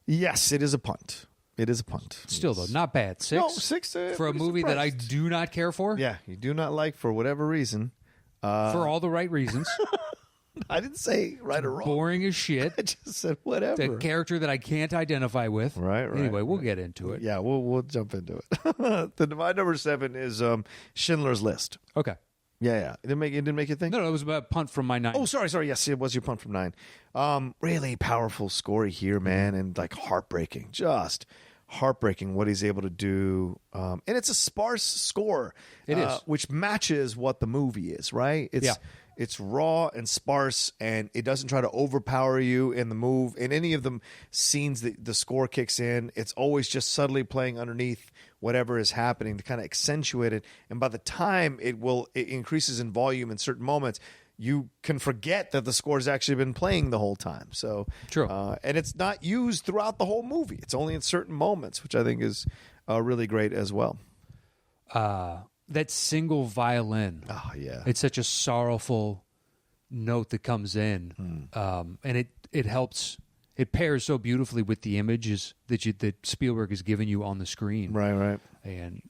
A: Yes, it is a punt. It is a punt.
B: Still, though, not bad. 6?
A: No, 6.
B: For a movie that I do not care for?
A: Yeah, you do not like for whatever reason.
B: For all the right reasons.
A: I didn't say right or wrong.
B: Boring as shit.
A: I just said whatever.
B: The character that I can't identify with.
A: Right.
B: Anyway, we'll get into it.
A: Yeah, we'll jump into it. My number 7 is Schindler's List.
B: Okay.
A: Yeah. It didn't make you think?
B: No, it was about punt from my 9.
A: Oh, sorry. Yes, it was your punt from 9. Really powerful score here, man, and like heartbreaking. Just heartbreaking what he's able to do. And it's a sparse score.
B: It is.
A: Which matches what the movie is, right? It's raw and sparse, and it doesn't try to overpower you in the move. In any of the scenes that the score kicks in, it's always just subtly playing underneath whatever is happening to kind of accentuate it. And by the time it increases in volume in certain moments, you can forget that the score has actually been playing the whole time. So
B: true.
A: And it's not used throughout the whole movie. It's only in certain moments, which I think is really great as well.
B: That single violin.
A: Oh, yeah.
B: It's such a sorrowful note that comes in. And it helps. It pairs so beautifully with the images that Spielberg has given you on the screen.
A: Right.
B: And,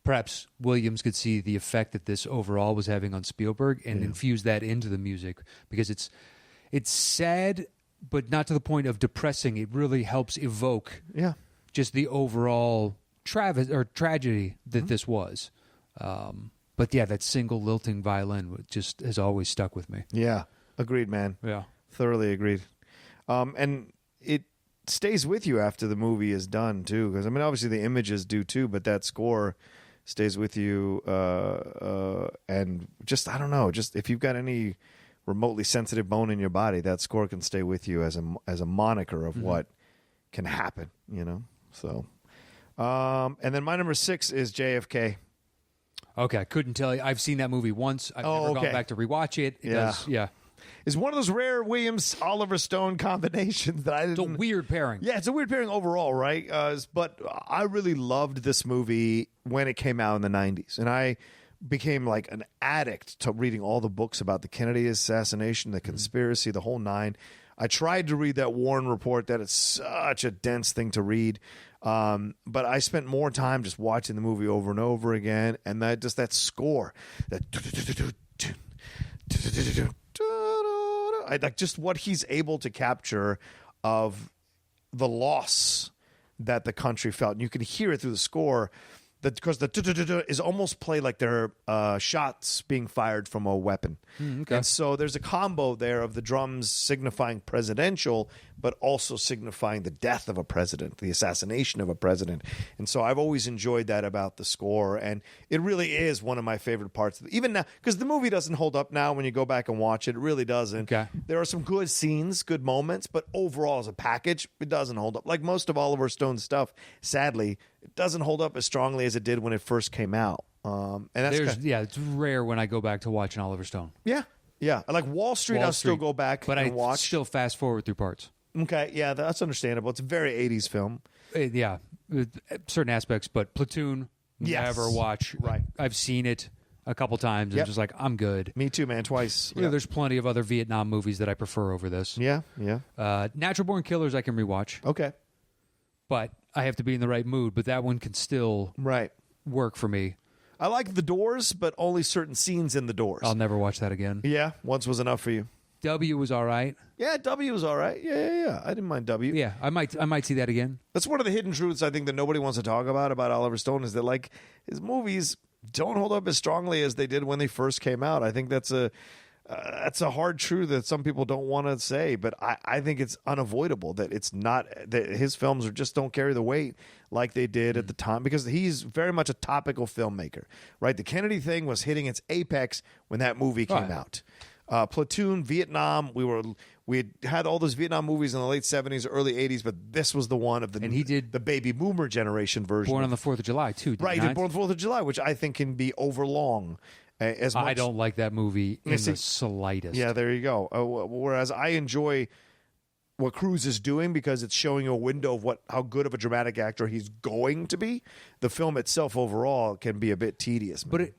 B: perhaps Williams could see the effect that this overall was having on Spielberg and infuse that into the music, because it's sad, but not to the point of depressing. It really helps evoke just the overall tragedy that this was. But yeah, that single lilting violin just has always stuck with me.
A: Yeah, agreed, man.
B: Yeah,
A: thoroughly agreed. And it stays with you after the movie is done too, because obviously the images do too, but that score stays with you. And just, I don't know, just if you've got any remotely sensitive bone in your body, that score can stay with you as a moniker of what can happen. So. And then my number 6 is JFK.
B: Okay, I couldn't tell you. I've seen that movie once. I've never gone back to rewatch it.
A: It's one of those rare Williams Oliver Stone combinations that I didn't.
B: It's a weird pairing.
A: Yeah, it's a weird pairing overall, right? But I really loved this movie when it came out in the 90s, and I became like an addict to reading all the books about the Kennedy assassination, the conspiracy, the whole nine. I tried to read that Warren report. That it's such a dense thing to read. But I spent more time just watching the movie over and over again, and that score, I like just what he's able to capture of the loss that the country felt, and you can hear it through the score. Because the is almost played like they're shots being fired from a weapon.
B: Okay.
A: And so there's a combo there of the drums signifying presidential, but also signifying the death of a president, the assassination of a president. And so I've always enjoyed that about the score, and it really is one of my favorite parts. Even now, because the movie doesn't hold up now when you go back and watch it. It really doesn't.
B: Okay.
A: There are some good scenes, good moments, but overall as a package, it doesn't hold up. Like most of Oliver Stone's stuff, sadly, it doesn't hold up as strongly as it did when it first came out. And that's
B: it's rare when I go back to watch an Oliver Stone.
A: Yeah. I like Wall Street. I'll still go back and watch.
B: Still fast forward through parts.
A: Okay, yeah, that's understandable. It's a very 80s film.
B: Certain aspects, but Platoon, never watch.
A: Right.
B: I've seen it a couple times and just like, I'm good.
A: Me too, man, twice.
B: There's plenty of other Vietnam movies that I prefer over this.
A: Yeah.
B: Natural Born Killers I can rewatch.
A: Okay.
B: But I have to be in the right mood, but that one can still work for me.
A: I like The Doors, but only certain scenes in The Doors.
B: I'll never watch that again.
A: Yeah, once was enough for you.
B: W was all right.
A: Yeah, W was all right. Yeah. I didn't mind W.
B: Yeah, I might see that again.
A: That's one of the hidden truths I think that nobody wants to talk about Oliver Stone, is that like his movies don't hold up as strongly as they did when they first came out. I think that's a hard truth that some people don't want to say, but I think it's unavoidable that it's not, that his films just don't carry the weight like they did at the time, because he's very much a topical filmmaker, right? The Kennedy thing was hitting its apex when that movie came out. Platoon, Vietnam, we had all those Vietnam movies in the late 70s, early 80s, but this was the one of the,
B: and he did
A: the baby boomer generation version.
B: Born on the 4th of July too.
A: He did Born on the 4th of July, which I think can be overlong. As much.
B: I don't like that movie in the slightest.
A: Yeah, there you go. Whereas I enjoy what Cruise is doing because it's showing you a window of how good of a dramatic actor he's going to be. The film itself overall can be a bit tedious.
B: But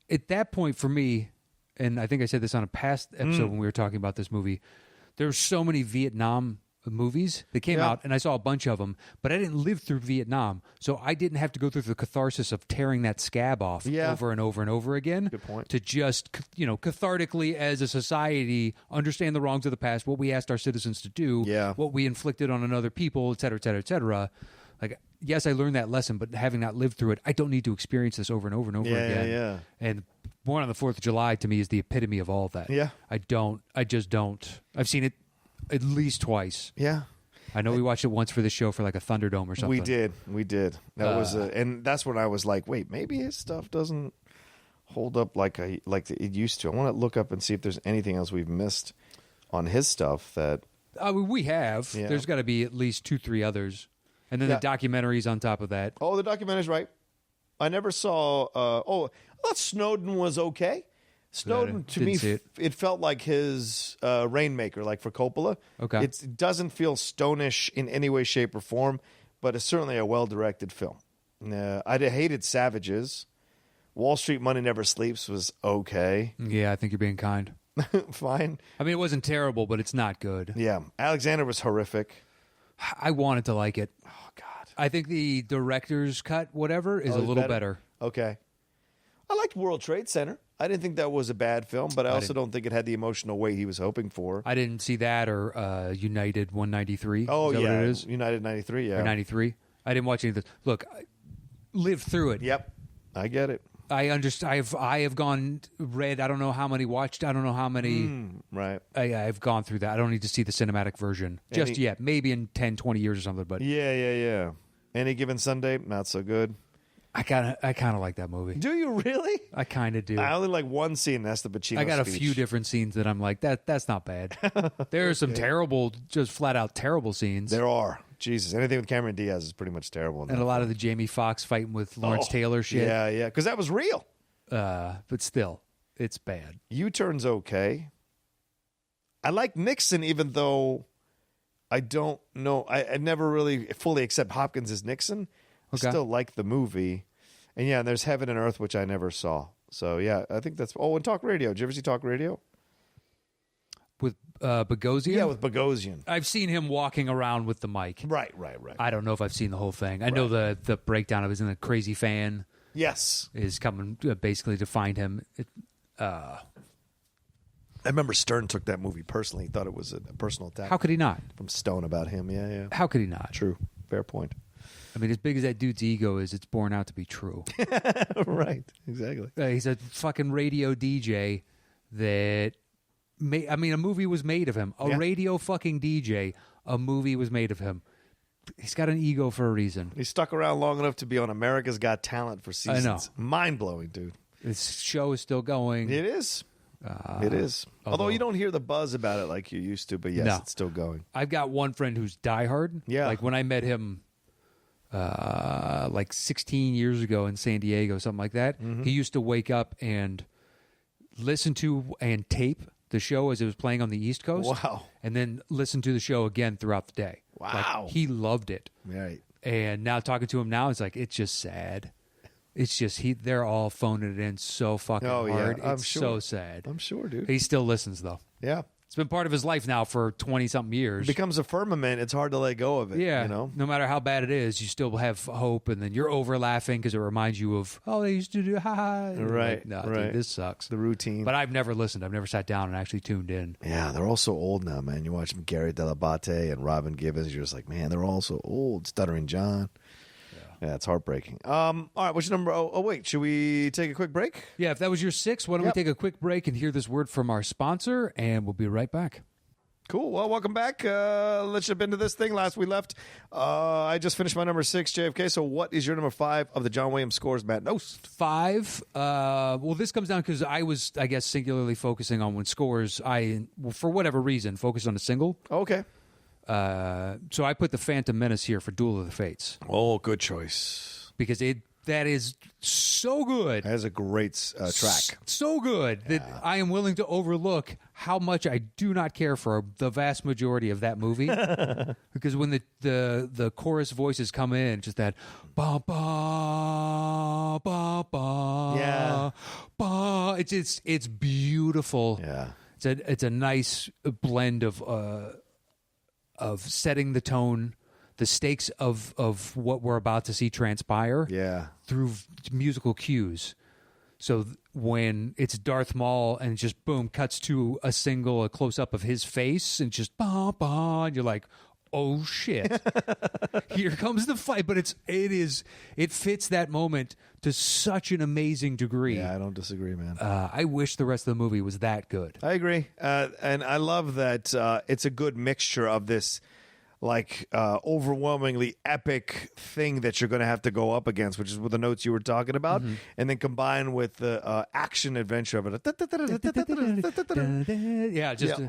B: at that point for me, and I think I said this on a past episode when we were talking about this movie, there's so many Vietnam movies that came out, and I saw a bunch of them, but I didn't live through Vietnam, so I didn't have to go through the catharsis of tearing that scab off over and over and over again.
A: Good point.
B: To just, cathartically as a society understand the wrongs of the past, what we asked our citizens to do, what we inflicted on another people, et cetera, et cetera, et cetera. Like, yes, I learned that lesson, but having not lived through it, I don't need to experience this over and over and over again.
A: Yeah.
B: And Born on the 4th of July to me is the epitome of all of that.
A: Yeah.
B: I just don't. I've seen it at least twice.
A: Yeah.
B: I know we watched it once for this show for like a Thunderdome or something.
A: We did. That was and that's when I was like, wait, maybe his stuff doesn't hold up like it used to. I want to look up and see if there's anything else we've missed on his stuff that.
B: We have.
A: Yeah.
B: There's got to be at least 2-3 others. And then the documentaries on top of that.
A: Oh, the documentary's right. I never saw. I thought Snowden was okay. Snowden, to me, it felt like his Rainmaker, like for Coppola.
B: Okay.
A: It doesn't feel stonish in any way, shape, or form, but it's certainly a well-directed film. I hated Savages. Wall Street Money Never Sleeps was okay.
B: Yeah, I think you're being kind.
A: Fine.
B: I mean, it wasn't terrible, but it's not good.
A: Yeah. Alexander was horrific.
B: I wanted to like it.
A: Oh, God.
B: I think the director's cut, whatever, is a little better.
A: Okay. I liked World Trade Center. I didn't think that was a bad film, but I also don't think it had the emotional weight he was hoping for.
B: I didn't see that or United 193.
A: Oh,
B: is that
A: yeah.
B: what it is?
A: United 93, yeah.
B: Or 93. I didn't watch any of this. Look, I lived through it.
A: Yep. I get it.
B: I understand. I have read. I don't know how many watched. I don't know how many.
A: Right.
B: I've gone through that. I don't need to see the cinematic version just yet. Maybe in 10, 20 years or something. But
A: yeah. Any Given Sunday, not so good.
B: I kind of like that movie.
A: Do you really?
B: I kind of do.
A: I only like one scene. And that's the Pacino.
B: I got
A: speech.
B: a few different scenes that I'm like that's not bad. There are some terrible, just flat out terrible scenes.
A: There are. Jesus, anything with Cameron Diaz is pretty much terrible.
B: And a lot of the Jamie Foxx fighting with Lawrence Taylor shit.
A: Yeah, because that was real.
B: But still, it's bad.
A: U-Turn's okay. I like Nixon, even though I don't know. I never really fully accept Hopkins as Nixon. I still like the movie. And yeah, there's Heaven and Earth, which I never saw. So yeah, I think that's. Oh, and Talk Radio. Did you ever see Talk Radio?
B: With Bogosian?
A: Yeah, with Bogosian.
B: I've seen him walking around with the mic.
A: Right.
B: I don't know if I've seen the whole thing. I know the breakdown of his in a crazy fan.
A: Yes.
B: Is coming basically to find him.
A: I remember Stern took that movie personally. He thought it was a personal attack.
B: How could he not?
A: From Stone about him. Yeah.
B: How could he not?
A: True. Fair point.
B: I mean, as big as that dude's ego is, it's borne out to be true.
A: Right. Exactly.
B: He's a fucking radio DJ that... a movie was made of him. A radio fucking DJ. A movie was made of him. He's got an ego for a reason.
A: He stuck around long enough to be on America's Got Talent for seasons. I know. Mind-blowing, dude.
B: This show is still going.
A: It is. It is. Although you don't hear the buzz about it like you used to, but yes, it's still going.
B: I've got one friend who's diehard.
A: Yeah.
B: Like when I met him like 16 years ago in San Diego, something like that, he used to wake up and listen to and tape the show as it was playing on the East Coast.
A: Wow.
B: And then listen to the show again throughout the day.
A: Wow.
B: Like, he loved it.
A: Right.
B: And now talking to him now, it's like, it's just sad. It's just, they're all phoning it in so fucking hard.
A: Yeah.
B: It's so sad.
A: I'm sure, dude.
B: He still listens, though.
A: Yeah.
B: It's been part of his life now for 20-something years.
A: It becomes a firmament. It's hard to let go of it.
B: Yeah.
A: You know?
B: No matter how bad it is, you still have hope, and then you're over laughing because it reminds you of, they used to do, ha-ha.
A: Right.
B: Like, no,
A: right.
B: dude, this sucks.
A: The routine.
B: But I've never listened. I've never sat down and actually tuned in.
A: Yeah, they're all so old now, man. You watch them, Gary Delabate and Robin Givens, you're just like, man, they're all so old. Stuttering John. Yeah, it's heartbreaking. All right, what's your number? Oh, wait. Should we take a quick break?
B: Yeah, if that was your 6, why don't we take a quick break and hear this word from our sponsor, and we'll be right back.
A: Cool. Well, welcome back. Let's jump into this thing. Last we left, I just finished my number 6, JFK. So what is your number 5 of the John Williams scores, Matt Nost?
B: 5. Well, this comes down because I was, I guess, singularly focusing on when scores, for whatever reason, focused on a single.
A: Okay.
B: So I put the Phantom Menace here for Duel of the Fates.
A: Oh, good choice.
B: Because that is so good.
A: That is a great track.
B: So good that I am willing to overlook how much I do not care for the vast majority of that movie. Because when the chorus voices come in, just that ba ba ba ba, ba, it's beautiful.
A: Yeah,
B: it's a nice blend of setting the tone, the stakes of what we're about to see transpire through musical cues. So when it's Darth Maul and just boom, cuts to a close-up of his face and just bah, bah, and you're like, oh shit, here comes the fight. But it fits that moment to such an amazing degree.
A: Yeah, I don't disagree, man.
B: I wish the rest of the movie was that good.
A: I agree. And I love that it's a good mixture of this like overwhelmingly epic thing that you're going to have to go up against, which is with the notes you were talking about, and then combined with the action adventure of it.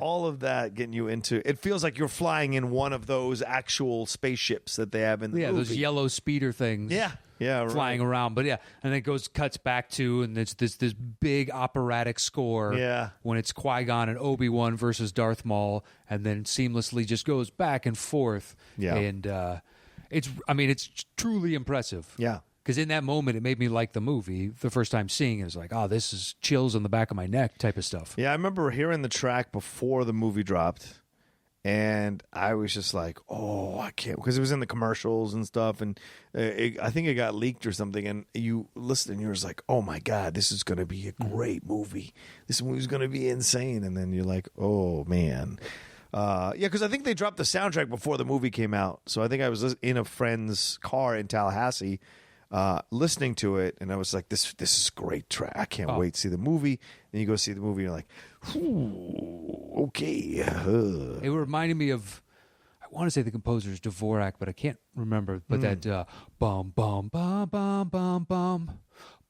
A: All of that getting you into it feels like you're flying in one of those actual spaceships that they have in the movie.
B: Those yellow speeder things. Flying around, but and then it cuts back to, and it's this big operatic score. When it's Qui-Gon and Obi-Wan versus Darth Maul, and then seamlessly just goes back and forth. And it's truly impressive. Because in that moment, it made me like the movie. The first time seeing it, was like, oh, this is chills on the back of my neck type of stuff.
A: I remember hearing the track before the movie dropped. And I was just like, oh, I can't, because it was in the commercials and stuff. And I think it got leaked or something. And you listened and you're just like, oh, my God, this is going to be a great movie. This movie's going to be insane. And then you're like, oh, man. Because I think they dropped the soundtrack before the movie came out. So I think I was in a friend's car in Tallahassee listening to it. And I was like, this is a great track. I can't wait to see the movie. Then you go see the movie and you're like, ooh, okay.
B: It reminded me of, I want to say the composer's Dvorak, but I can't remember. But that bum, bum, bum, bum, bum, bum.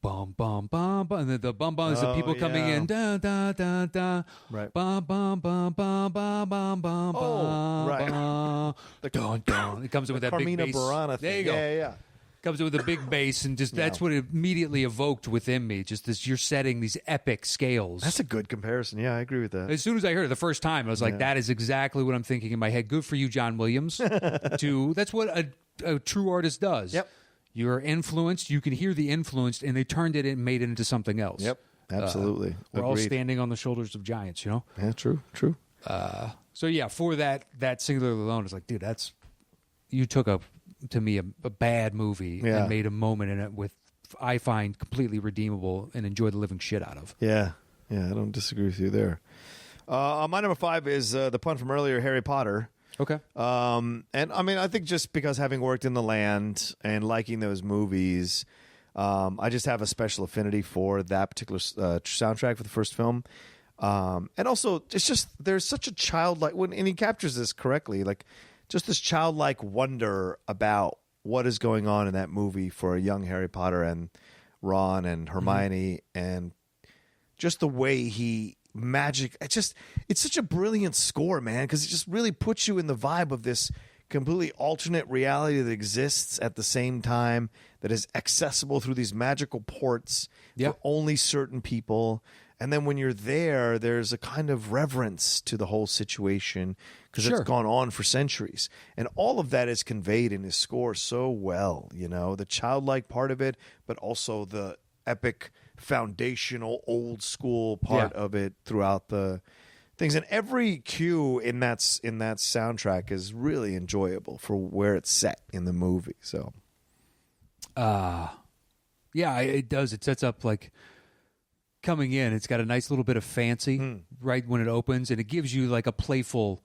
B: Bum bum bum bum, and then the bum bum is the people coming in. Da da da da.
A: Right.
B: Bum bum bum bum bum bum bum.
A: Oh, right.
B: Dun, dun. It comes in with that
A: Carmina
B: big bass.
A: Burana thing.
B: There you go.
A: Yeah.
B: Comes in with a big bass, and just that's what it immediately evoked within me. Just this, you're setting these epic scales.
A: That's a good comparison. Yeah, I agree with that.
B: As soon as I heard it the first time, I was like, that is exactly what I'm thinking in my head. Good for you, John Williams. That's what a true artist does.
A: Yep.
B: You're influenced. You can hear the influence, and they turned it and made it into something else.
A: Yep, absolutely.
B: We're all standing on the shoulders of giants, you know?
A: Yeah, true.
B: So, for that singular alone, it's like, dude, you took to me a bad movie and made a moment in it with, I find, completely redeemable and enjoy the living shit out of.
A: Yeah, I don't disagree with you there. My number 5 is the pun from earlier, Harry Potter.
B: Okay.
A: And I mean, I think just because having worked in the land and liking those movies, I just have a special affinity for that particular soundtrack for the first film. And also, it's just, there's such a childlike, and he captures this correctly, like just this childlike wonder about what is going on in that movie for a young Harry Potter and Ron and Hermione, and just the way he it's such a brilliant score, man, because it just really puts you in the vibe of this completely alternate reality that exists at the same time, that is accessible through these magical ports for only certain people. And then when you're there, there's a kind of reverence to the whole situation because it's gone on for centuries. And all of that is conveyed in his score so well, the childlike part of it, but also the epic foundational old school part of it throughout the things. And every cue in that soundtrack is really enjoyable for where it's set in the movie. So
B: it does. It sets up like coming in, it's got a nice little bit of fancy right when it opens, and it gives you like a playful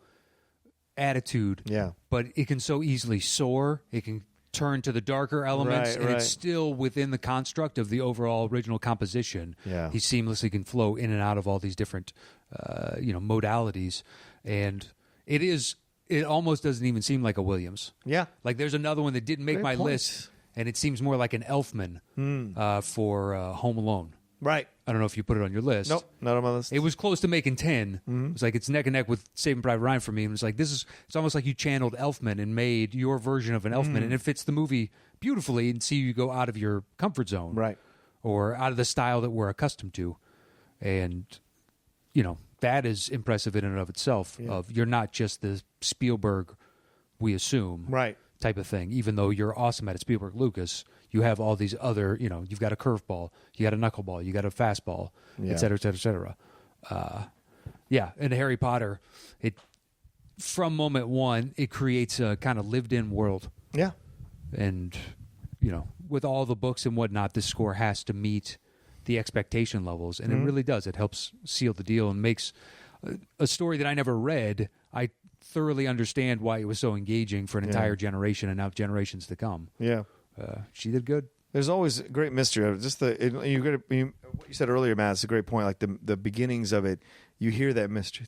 B: attitude.
A: Yeah.
B: But it can so easily soar. It can turn to the darker elements, and it's still within the construct of the overall original composition.
A: Yeah.
B: He seamlessly can flow in and out of all these different modalities, and it almost doesn't even seem like a Williams.
A: Yeah.
B: Like there's another one that didn't make my list, and it seems more like an Elfman for Home Alone.
A: Right.
B: I don't know if you put it on your list.
A: Nope, not on my list.
B: It was close to making 10. It was like it's neck and neck with Saving Private Ryan for me. And it's like it's almost like you channeled Elfman and made your version of an Elfman, and it fits the movie beautifully. And see you go out of your comfort zone,
A: right,
B: or out of the style that we're accustomed to, and that is impressive in and of itself.
A: Yeah.
B: Of you're not just the Spielberg we assume,
A: right,
B: type of thing. Even though you're awesome at it, Spielberg, Lucas. You have all these other, you've got a curveball, you got a knuckleball, you got a fastball, et cetera, et cetera, et cetera. And Harry Potter, from moment one, it creates a kind of lived-in world.
A: Yeah.
B: And, with all the books and whatnot, this score has to meet the expectation levels, and it really does. It helps seal the deal and makes a story that I never read, I thoroughly understand why it was so engaging for an entire generation and now generations to come.
A: Yeah.
B: She did good.
A: There's always great mystery. Just what you said earlier, Matt. It's a great point. Like the beginnings of it, you hear that mystery.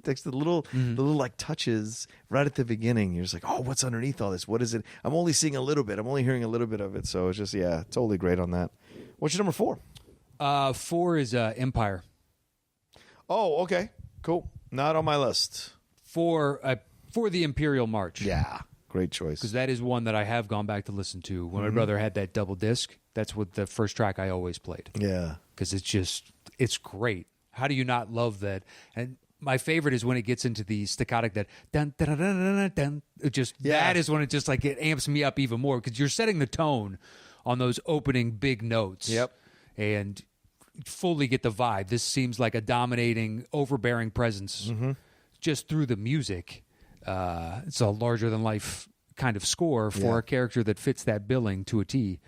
A: It's the little like touches right at the beginning. You're just like, oh, what's underneath all this? What is it? I'm only seeing a little bit. I'm only hearing a little bit of it. So it's just totally great on that. What's your number 4?
B: 4 is Empire.
A: Oh, okay, cool. Not on my list.
B: For the Imperial March.
A: Yeah. Great choice.
B: Because that is one that I have gone back to listen to. When my brother had that double disc, that's what the first track I always played.
A: Yeah.
B: Because it's great. How do you not love that? And my favorite is when it gets into the staccato, that dun dun dun dun dun dun. That is when it amps me up even more, because you're setting the tone on those opening big notes.
A: Yep.
B: And fully get the vibe. This seems like a dominating, overbearing presence just through the music. It's a larger-than-life kind of score for a character that fits that billing to a T.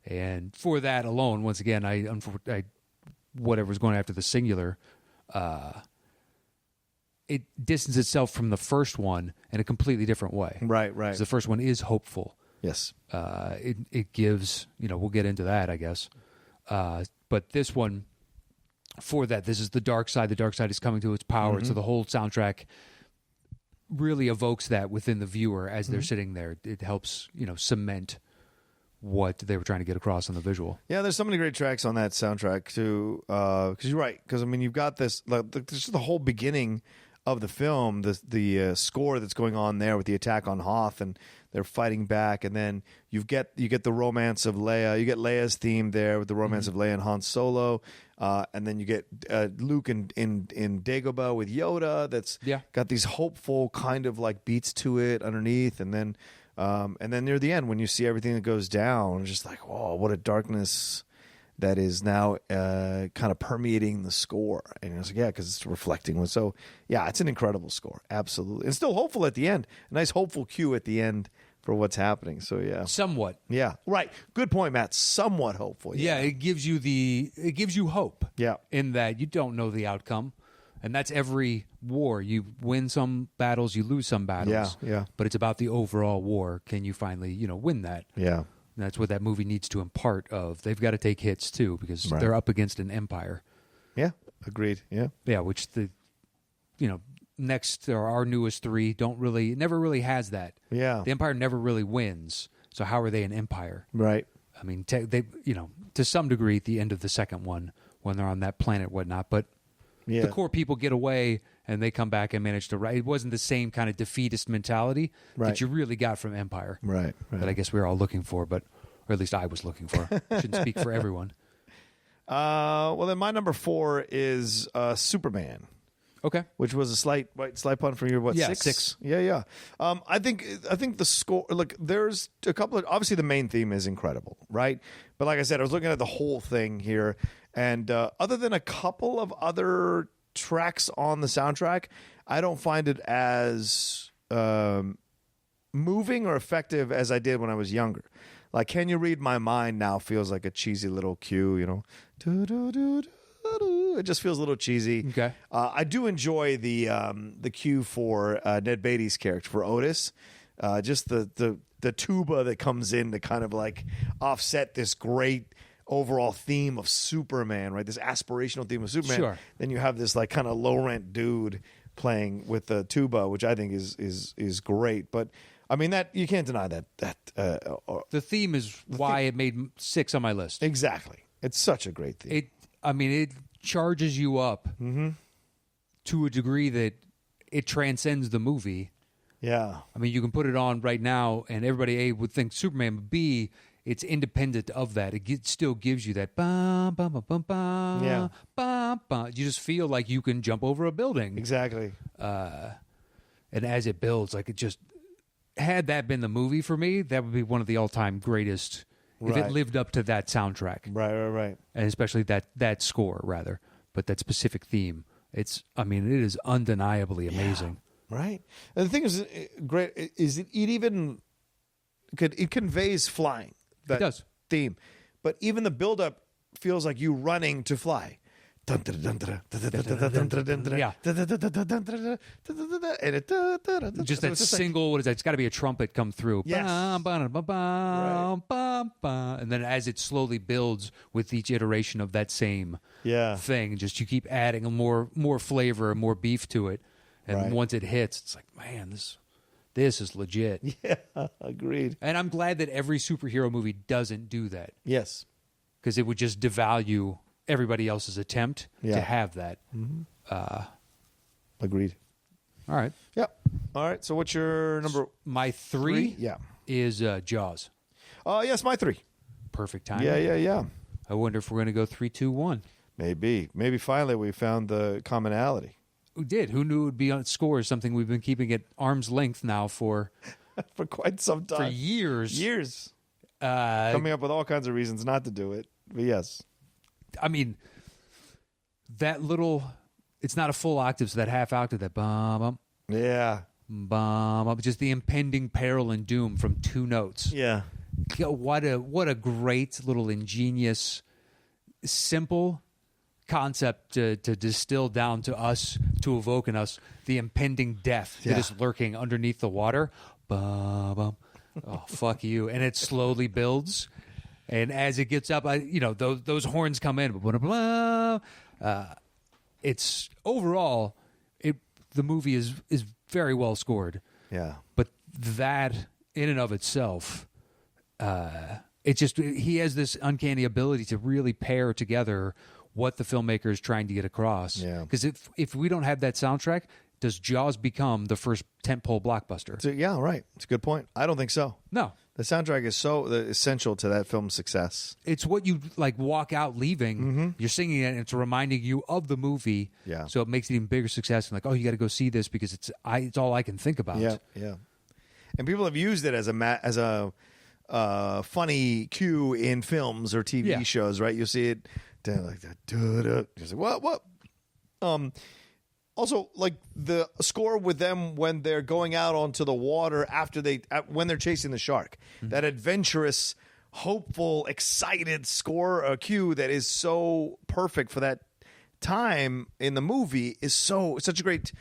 B: And for that alone, once again, I whatever's going after the singular, it distances itself from the first one in a completely different way.
A: Right.
B: The first one is hopeful.
A: Yes.
B: It gives, we'll get into that, I guess. But this one, for that, this is the dark side. The dark side is coming to its power. So the whole soundtrack really evokes that within the viewer as they're sitting there. It helps, cement what they were trying to get across on the visual.
A: Yeah, there's so many great tracks on that soundtrack too. Because you're right. Because you've got this, this is the whole beginning of the film. The score that's going on there with the attack on Hoth, and they're fighting back, and then you get the romance of Leia. You get Leia's theme there with the romance of Leia and Han Solo. And then you get Luke in Dagobah with Yoda. That's got these hopeful kind of like beats to it underneath, and then near the end when you see everything that goes down, it's just like, whoa, what a darkness that is now kind of permeating the score. And it's like, because it's reflecting. So it's an incredible score, absolutely, and still hopeful at the end. A nice hopeful cue at the end for what's happening. So
B: somewhat.
A: Yeah, right. Good point, Matt. Somewhat hopeful.
B: Yeah, it gives you hope.
A: Yeah,
B: in that you don't know the outcome, and that's every war. You win some battles, you lose some battles.
A: Yeah.
B: But it's about the overall war. Can you finally, win that?
A: Yeah.
B: And that's what that movie needs to impart. Of they've got to take hits too, because they're up against an empire.
A: Yeah. Agreed. Yeah.
B: Yeah. Which next or our newest 3 never really has that.
A: Yeah.
B: The empire never really wins. So how are they an empire?
A: Right.
B: I mean, they to some degree at the end of the second one when they're on that planet, whatnot. But the core people get away and they come back and manage to write. It wasn't the same kind of defeatist mentality that you really got from Empire.
A: Right.
B: That I guess we were all looking for, or at least I was looking for. Shouldn't speak for everyone.
A: Well, then my number 4 is Superman.
B: Okay.
A: Which was a slight pun for your 6? Yeah. I think the score. Look, there's a couple of, obviously the main theme is incredible, right? But like I said, I was looking at the whole thing here, and other than a couple of other tracks on the soundtrack, I don't find it as moving or effective as I did when I was younger. Like, Can You Read My Mind now feels like a cheesy little cue, It just feels a little cheesy.
B: Okay.
A: I do enjoy the cue for Ned Beatty's character, for Otis. Just the tuba that comes in to kind of like offset this great overall theme of Superman, right? This aspirational theme of Superman.
B: Sure.
A: Then you have this like kind of low rent dude playing with the tuba, which I think is great. But I mean, that you can't deny that
B: the theme is why it made 6 on my list.
A: Exactly. It's such a great theme.
B: It charges you up to a degree that it transcends the movie.
A: Yeah.
B: I mean, you can put it on right now, and everybody A would think Superman, but B, it's independent of that. It still gives you that bum, bum, bum, bum, bum,
A: Yeah.
B: bum, bum. You just feel like you can jump over a building.
A: Exactly.
B: And as it builds, like it just, had that been the movie for me, that would be one of the all-time greatest. If it lived up to that soundtrack.
A: Right.
B: And especially that score, rather. But that specific theme. It is undeniably amazing.
A: Yeah, right. And the thing is, great is it conveys flying. That
B: it does.
A: Theme. But even the buildup feels like you running to fly.
B: Yeah. Just that single, what is that? It's got to be a trumpet come through.
A: Yes.
B: And then as it slowly builds with each iteration of that same thing, just you keep adding more flavor, more beef to it. And once it hits, it's like, man, this is legit.
A: Yeah, agreed.
B: And I'm glad that every superhero movie doesn't do that.
A: Yes.
B: Because it would just devalue everybody else's attempt to have that.
A: Agreed.
B: All right.
A: Yep. All right. So what's your number?
B: My three
A: Yeah.
B: is Jaws.
A: Yes, my 3.
B: Perfect time.
A: Yeah.
B: I wonder if we're going to go 3, 2, 1.
A: Maybe finally we found the commonality.
B: Who did? Who knew it would be on score? Something we've been keeping at arm's length now for
A: quite some time.
B: For years.
A: Coming up with all kinds of reasons not to do it. But yes.
B: I mean, that little, it's not a full octave, so that half octave, that bum,
A: Yeah.
B: bum, just the impending peril and doom from 2 notes.
A: Yeah.
B: What a great little ingenious, simple concept to distill down to us, to evoke in us the impending death that is lurking underneath the water. Bum, bum. Oh, fuck you. And it slowly builds. And as it gets up, those horns come in. It's overall, the movie is very well scored.
A: Yeah.
B: But that in and of itself, he has this uncanny ability to really pair together what the filmmaker is trying to get across.
A: Yeah.
B: Because if we don't have that soundtrack, does Jaws become the first tentpole blockbuster?
A: So, yeah, right. It's a good point. I don't think so.
B: No.
A: The soundtrack is so essential to that film's success.
B: It's what you like walk out leaving.
A: Mm-hmm.
B: You're singing it, and it's reminding you of the movie.
A: Yeah.
B: So it makes it even bigger success. And like, oh, you got to go see this because it's all I can think about.
A: Yeah. And people have used it as a funny cue in films or TV shows, right? You see it like that. Just like, what? Also, like the score with them when they're going out onto the water when they're chasing the shark, that adventurous, hopeful, excited score cue that is so perfect for that time in the movie is such a great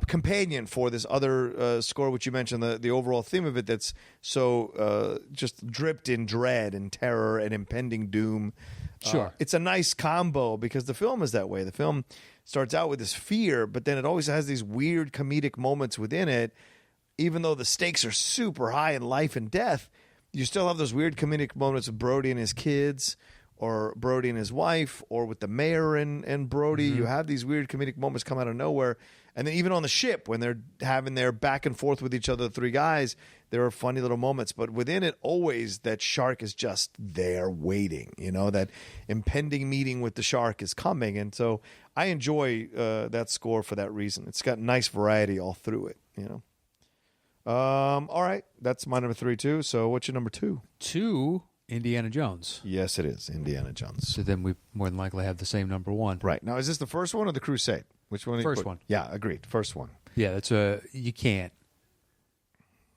A: companion for this other score, which you mentioned, the overall theme of it that's so just dripped in dread and terror and impending doom.
B: Sure.
A: It's a nice combo because the film is that way. The film starts out with this fear, but then it always has these weird comedic moments within it. Even though the stakes are super high in life and death, you still have those weird comedic moments with Brody and his kids, or Brody and his wife, or with the mayor and Brody. You have these weird comedic moments come out of nowhere. And then even on the ship, when they're having their back and forth with each other, the 3 guys, there are funny little moments. But within it, always that shark is just there waiting. That impending meeting with the shark is coming. And so I enjoy that score for that reason. It's got nice variety all through it. All right. That's my number 3, too. So what's your number 2?
B: 2, Indiana Jones.
A: Yes, it is Indiana Jones.
B: So then we more than likely have the same number 1.
A: Right. Now, is this the first one or the Crusade? Which one?
B: First one.
A: Yeah, agreed. First one.
B: Yeah, that's you can't.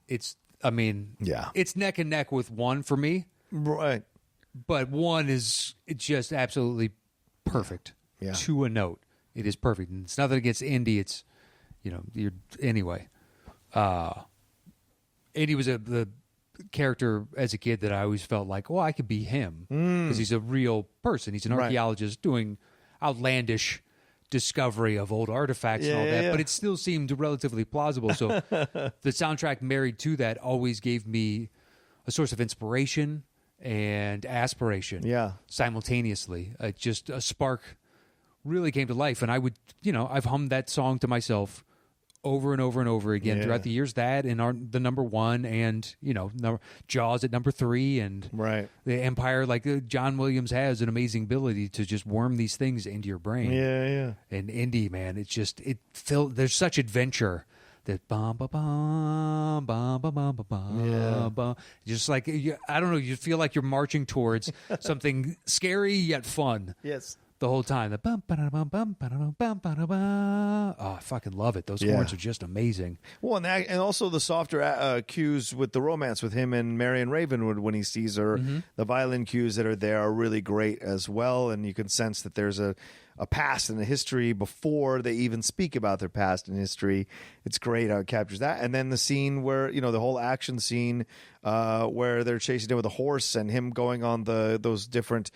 B: It's neck and neck with 1 for me.
A: Right.
B: But 1 is just absolutely perfect.
A: Yeah.
B: To a note. It is perfect. And it's nothing against Indy. It's, anyway. Indy was the character as a kid that I always felt like, well, I could be him. Because he's a real person. He's an archaeologist doing outlandish discovery of old artifacts and all that, but it still seemed relatively plausible. So the soundtrack married to that always gave me a source of inspiration and aspiration simultaneously. Just a spark really came to life. And I would, I've hummed that song to myself over and over and over again throughout the years. That and the number 1 and, Jaws at number 3 and the Empire. Like John Williams has an amazing ability to just worm these things into your brain.
A: Yeah.
B: And Indy, man, there's such adventure that bum ba bum bum ba bum ba bum bum. Just like I don't know, you feel like you're marching towards something scary yet fun.
A: Yes.
B: the whole time. The bum, ba-da-bum, bum, ba-da-bum, bum, ba-da-bum. Oh, I fucking love it. Those horns are just amazing.
A: Well, and also the softer cues with the romance with him and Marion Ravenwood when he sees her. The violin cues that are there are really great as well, and you can sense that there's a past and a history before they even speak about their past and history. It's great how it captures that. And then the scene where, the whole action scene where they're chasing him with a horse and him going on those different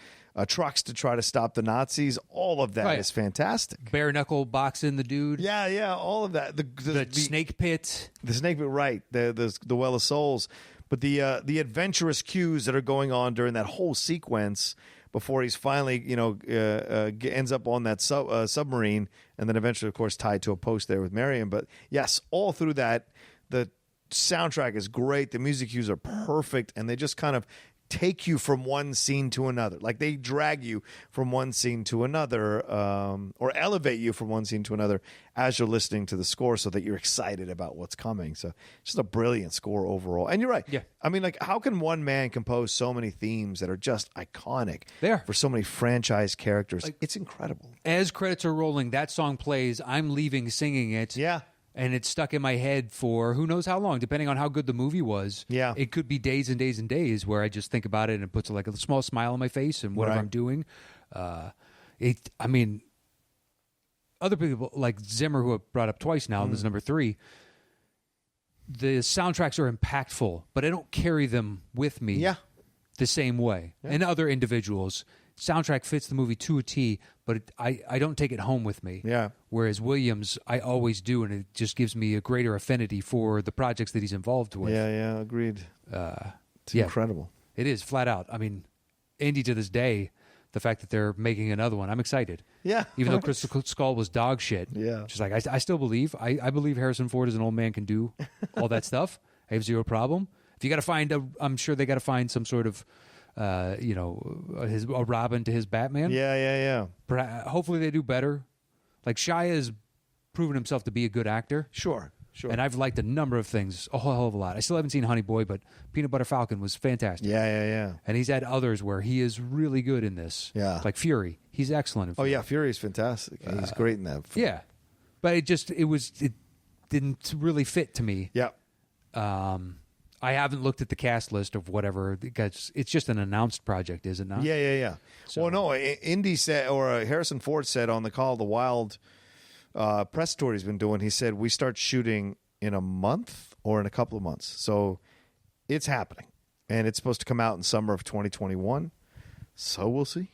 A: trucks to try to stop the Nazis. All of that is fantastic.
B: Bare knuckle boxing the dude.
A: Yeah, all of that.
B: The snake pit.
A: The snake pit, right. The Well of Souls. But the adventurous cues that are going on during that whole sequence before he's finally, ends up on that submarine, and then eventually, of course, tied to a post there with Marion. But yes, all through that, the soundtrack is great. The music cues are perfect, and they just kind of take you from one scene to another. Like they drag you from one scene to another, or elevate you from one scene to another as you're listening to the score so that you're excited about what's coming. So it's just a brilliant score overall. And you're right.
B: Yeah.
A: I mean, like, how can one man compose so many themes that are just iconic for so many franchise characters? Like, it's incredible.
B: As credits are rolling, that song plays, I'm leaving singing it.
A: Yeah.
B: And it's stuck in my head for who knows how long, depending on how good the movie was.
A: Yeah.
B: It could be days and days and days where I just think about it and it puts like a small smile on my face and whatever I'm doing. Other people like Zimmer, who I've brought up twice now, and this is number 3, the soundtracks are impactful, but I don't carry them with me the same way. Yeah. And other individuals, soundtrack fits the movie to a T, but I don't take it home with me.
A: Yeah.
B: Whereas Williams, I always do, and it just gives me a greater affinity for the projects that he's involved with.
A: Yeah, agreed. It's incredible.
B: It is, flat out. I mean, Indy to this day, the fact that they're making another one, I'm excited.
A: Yeah.
B: Even though Crystal Skull was dog shit.
A: Yeah.
B: Just like, I still believe. I believe Harrison Ford as an old man can do all that stuff. I have zero problem. If you got to find, I'm sure they got to find some sort of, a Robin to his Batman.
A: Yeah.
B: Hopefully they do better. Like Shia has proven himself to be a good actor.
A: Sure.
B: And I've liked a number of things, a whole hell of a lot. I still haven't seen Honey Boy, but Peanut Butter Falcon was fantastic.
A: Yeah.
B: And he's had others where he is really good in this.
A: Yeah.
B: Like Fury. He's excellent in Fury.
A: Oh, yeah, Fury's fantastic. He's great in that.
B: Yeah. But it didn't really fit to me.
A: Yeah.
B: I haven't looked at the cast list of whatever, because it's just an announced project, is it not?
A: Yeah. So, well, no, Indy said, or Harrison Ford said on the Call of the Wild press tour he's been doing, he said, we start shooting in a month or in a couple of months. So it's happening. And it's supposed to come out in summer of 2021. So we'll see.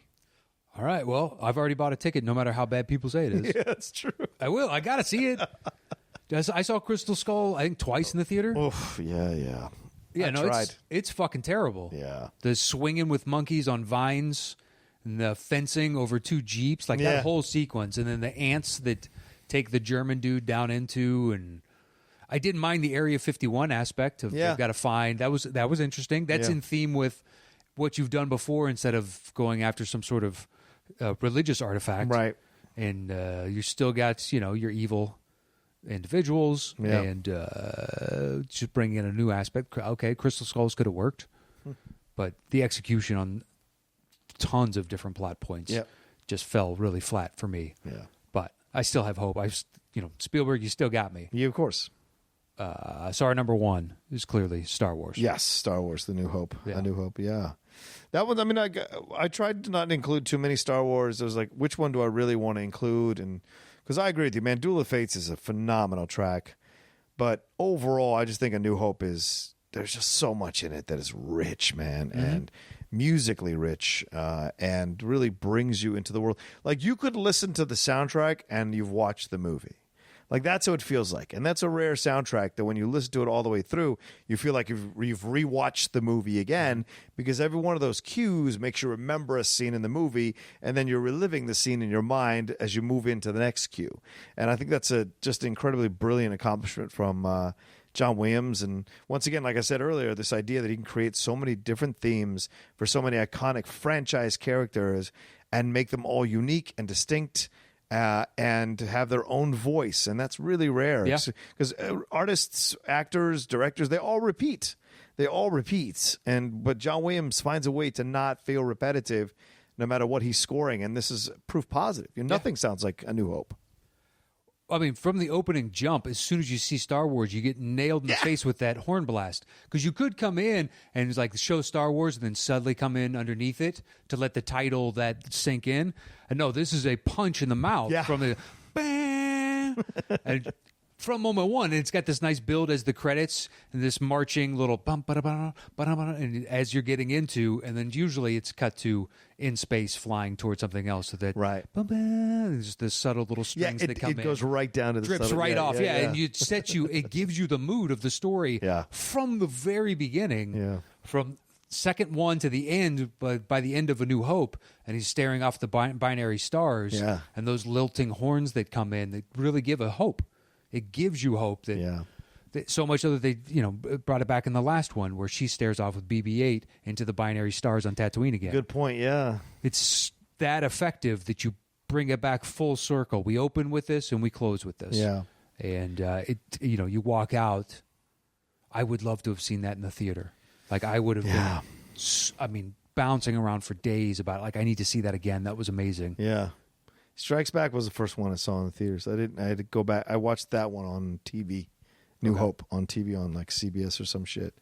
B: All right. Well, I've already bought a ticket no matter how bad people say it is.
A: Yeah, that's true.
B: I will. I got to see it. I saw Crystal Skull, I think, twice in the theater.
A: Oof, yeah.
B: It's fucking terrible.
A: Yeah.
B: The swinging with monkeys on vines and the fencing over 2 Jeeps, like that whole sequence. And then the ants that take the German dude down into, and I didn't mind the Area 51 aspect of they've got to find. That was interesting. That's in theme with what you've done before instead of going after some sort of religious artifact.
A: Right.
B: And you still got, your evil individuals and just bring in a new aspect. Okay, Crystal Skulls could have worked, but the execution on tons of different plot points just fell really flat for me.
A: Yeah.
B: But I still have hope. Spielberg, you still got me.
A: Yeah, of course.
B: So our number 1 is clearly Star Wars.
A: Yes, Star Wars, The New Hope.
B: Yeah.
A: A New Hope, yeah. That one, I mean, I tried to not include too many Star Wars. I was like, which one do I really want to include? And because I agree with you, man, Duel of Fates is a phenomenal track. But overall, I just think A New Hope there's just so much in it that is rich, man, and musically rich, and really brings you into the world. Like, you could listen to the soundtrack and you've watched the movie. Like, that's how it feels like. And that's a rare soundtrack that when you listen to it all the way through, you feel like you've rewatched the movie again, because every one of those cues makes you remember a scene in the movie, and then you're reliving the scene in your mind as you move into the next cue. And I think that's just an incredibly brilliant accomplishment from John Williams. And once again, like I said earlier, this idea that he can create so many different themes for so many iconic franchise characters and make them all unique and distinct, and have their own voice. And that's really rare.
B: Yeah.
A: Because artists, actors, directors, they all repeat. But John Williams finds a way to not feel repetitive, no matter what he's scoring, and this is proof positive. Nothing sounds like A New Hope.
B: I mean, from the opening jump, as soon as you see Star Wars, you get nailed in the face with that horn blast. Because you could come in and it's like show Star Wars and then suddenly come in underneath it to let the title that sink in. And no, this is a punch in the mouth from the bang. And from moment one, it's got this nice build as the credits and this marching little bum, ba-da-ba, ba-da-ba, and as you're getting into, and then usually it's cut to in space flying towards something else. So that there's this subtle little strings that come in.
A: It goes right down to the
B: drips
A: subtle,
B: right off, and it gives you the mood of the story from the very beginning, from second one to the end. But by the end of A New Hope, and he's staring off the binary stars, and those lilting horns that come in that really give a hope. It gives you hope that so much so that they, brought it back in the last one where she stares off with BB-8 into the binary stars on Tatooine again.
A: Good point, yeah.
B: It's that effective that you bring it back full circle. We open with this and we close with this.
A: Yeah.
B: And you walk out. I would love to have seen that in the theater. Like I would have been, bouncing around for days about I need to see that again. That was amazing.
A: Yeah. Strikes Back was the first one I saw in the theaters. I had to go back. I watched that one on TV, New Hope on TV on like CBS or some shit.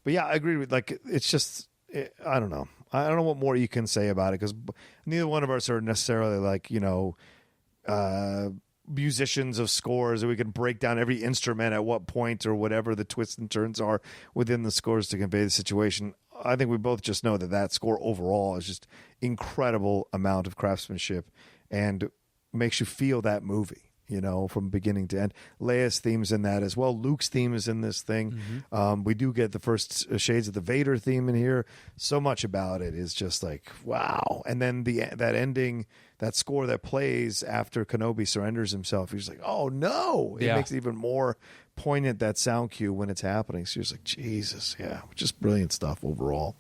A: But yeah, I agree with it's just I don't know. I don't know what more you can say about it because neither one of us are necessarily musicians of scores, and we can break down every instrument at what point or whatever the twists and turns are within the scores to convey the situation. I think we both just know that score overall is just incredible amount of craftsmanship and makes you feel that movie, from beginning to end. Leia's theme's in that as well. Luke's theme is in this thing. Mm-hmm. We do get the first shades of the Vader theme in here. So much about it is just like, wow. And then that ending, that score that plays after Kenobi surrenders himself, he's like, oh no. It makes it even more poignant, that sound cue when it's happening. So you're just like, Jesus, just brilliant stuff overall.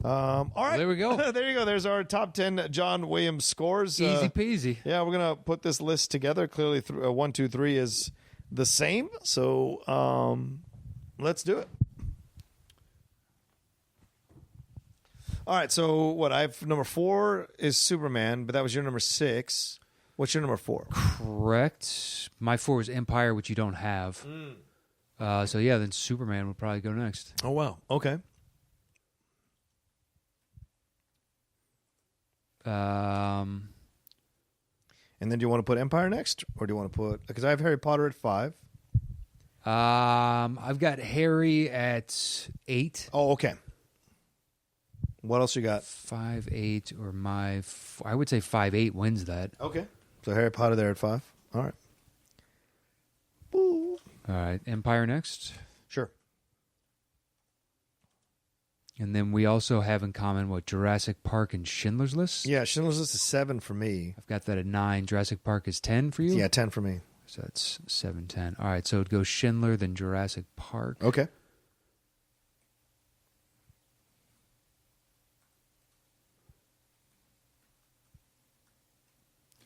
A: All right.
B: There we go.
A: There you go. There's our top 10 John Williams scores.
B: Easy peasy.
A: Yeah, we're going to put this list together. Clearly, 1, 2, 3 is the same. So let's do it. All right. So what? I have number 4 is Superman, but that was your number 6. What's your number 4?
B: Correct. My 4 is Empire, which you don't have. Then Superman would probably go next.
A: Oh, wow. Okay. And then do you want to put Empire next, or do you want to put? Because I have Harry Potter at 5.
B: I've got Harry at 8.
A: Oh, okay. What else you got?
B: 5, 8, or I would say 5, 8 wins that.
A: Okay. So Harry Potter there at 5. All right.
B: Boo. All right. Empire next.
A: Sure.
B: And then we also have in common Jurassic Park and Schindler's List?
A: Yeah, Schindler's List is 7 for me.
B: I've got that at 9. Jurassic Park is 10 for you?
A: Yeah, 10 for me.
B: So that's 7, 10. All right, so it goes Schindler, then Jurassic Park.
A: Okay.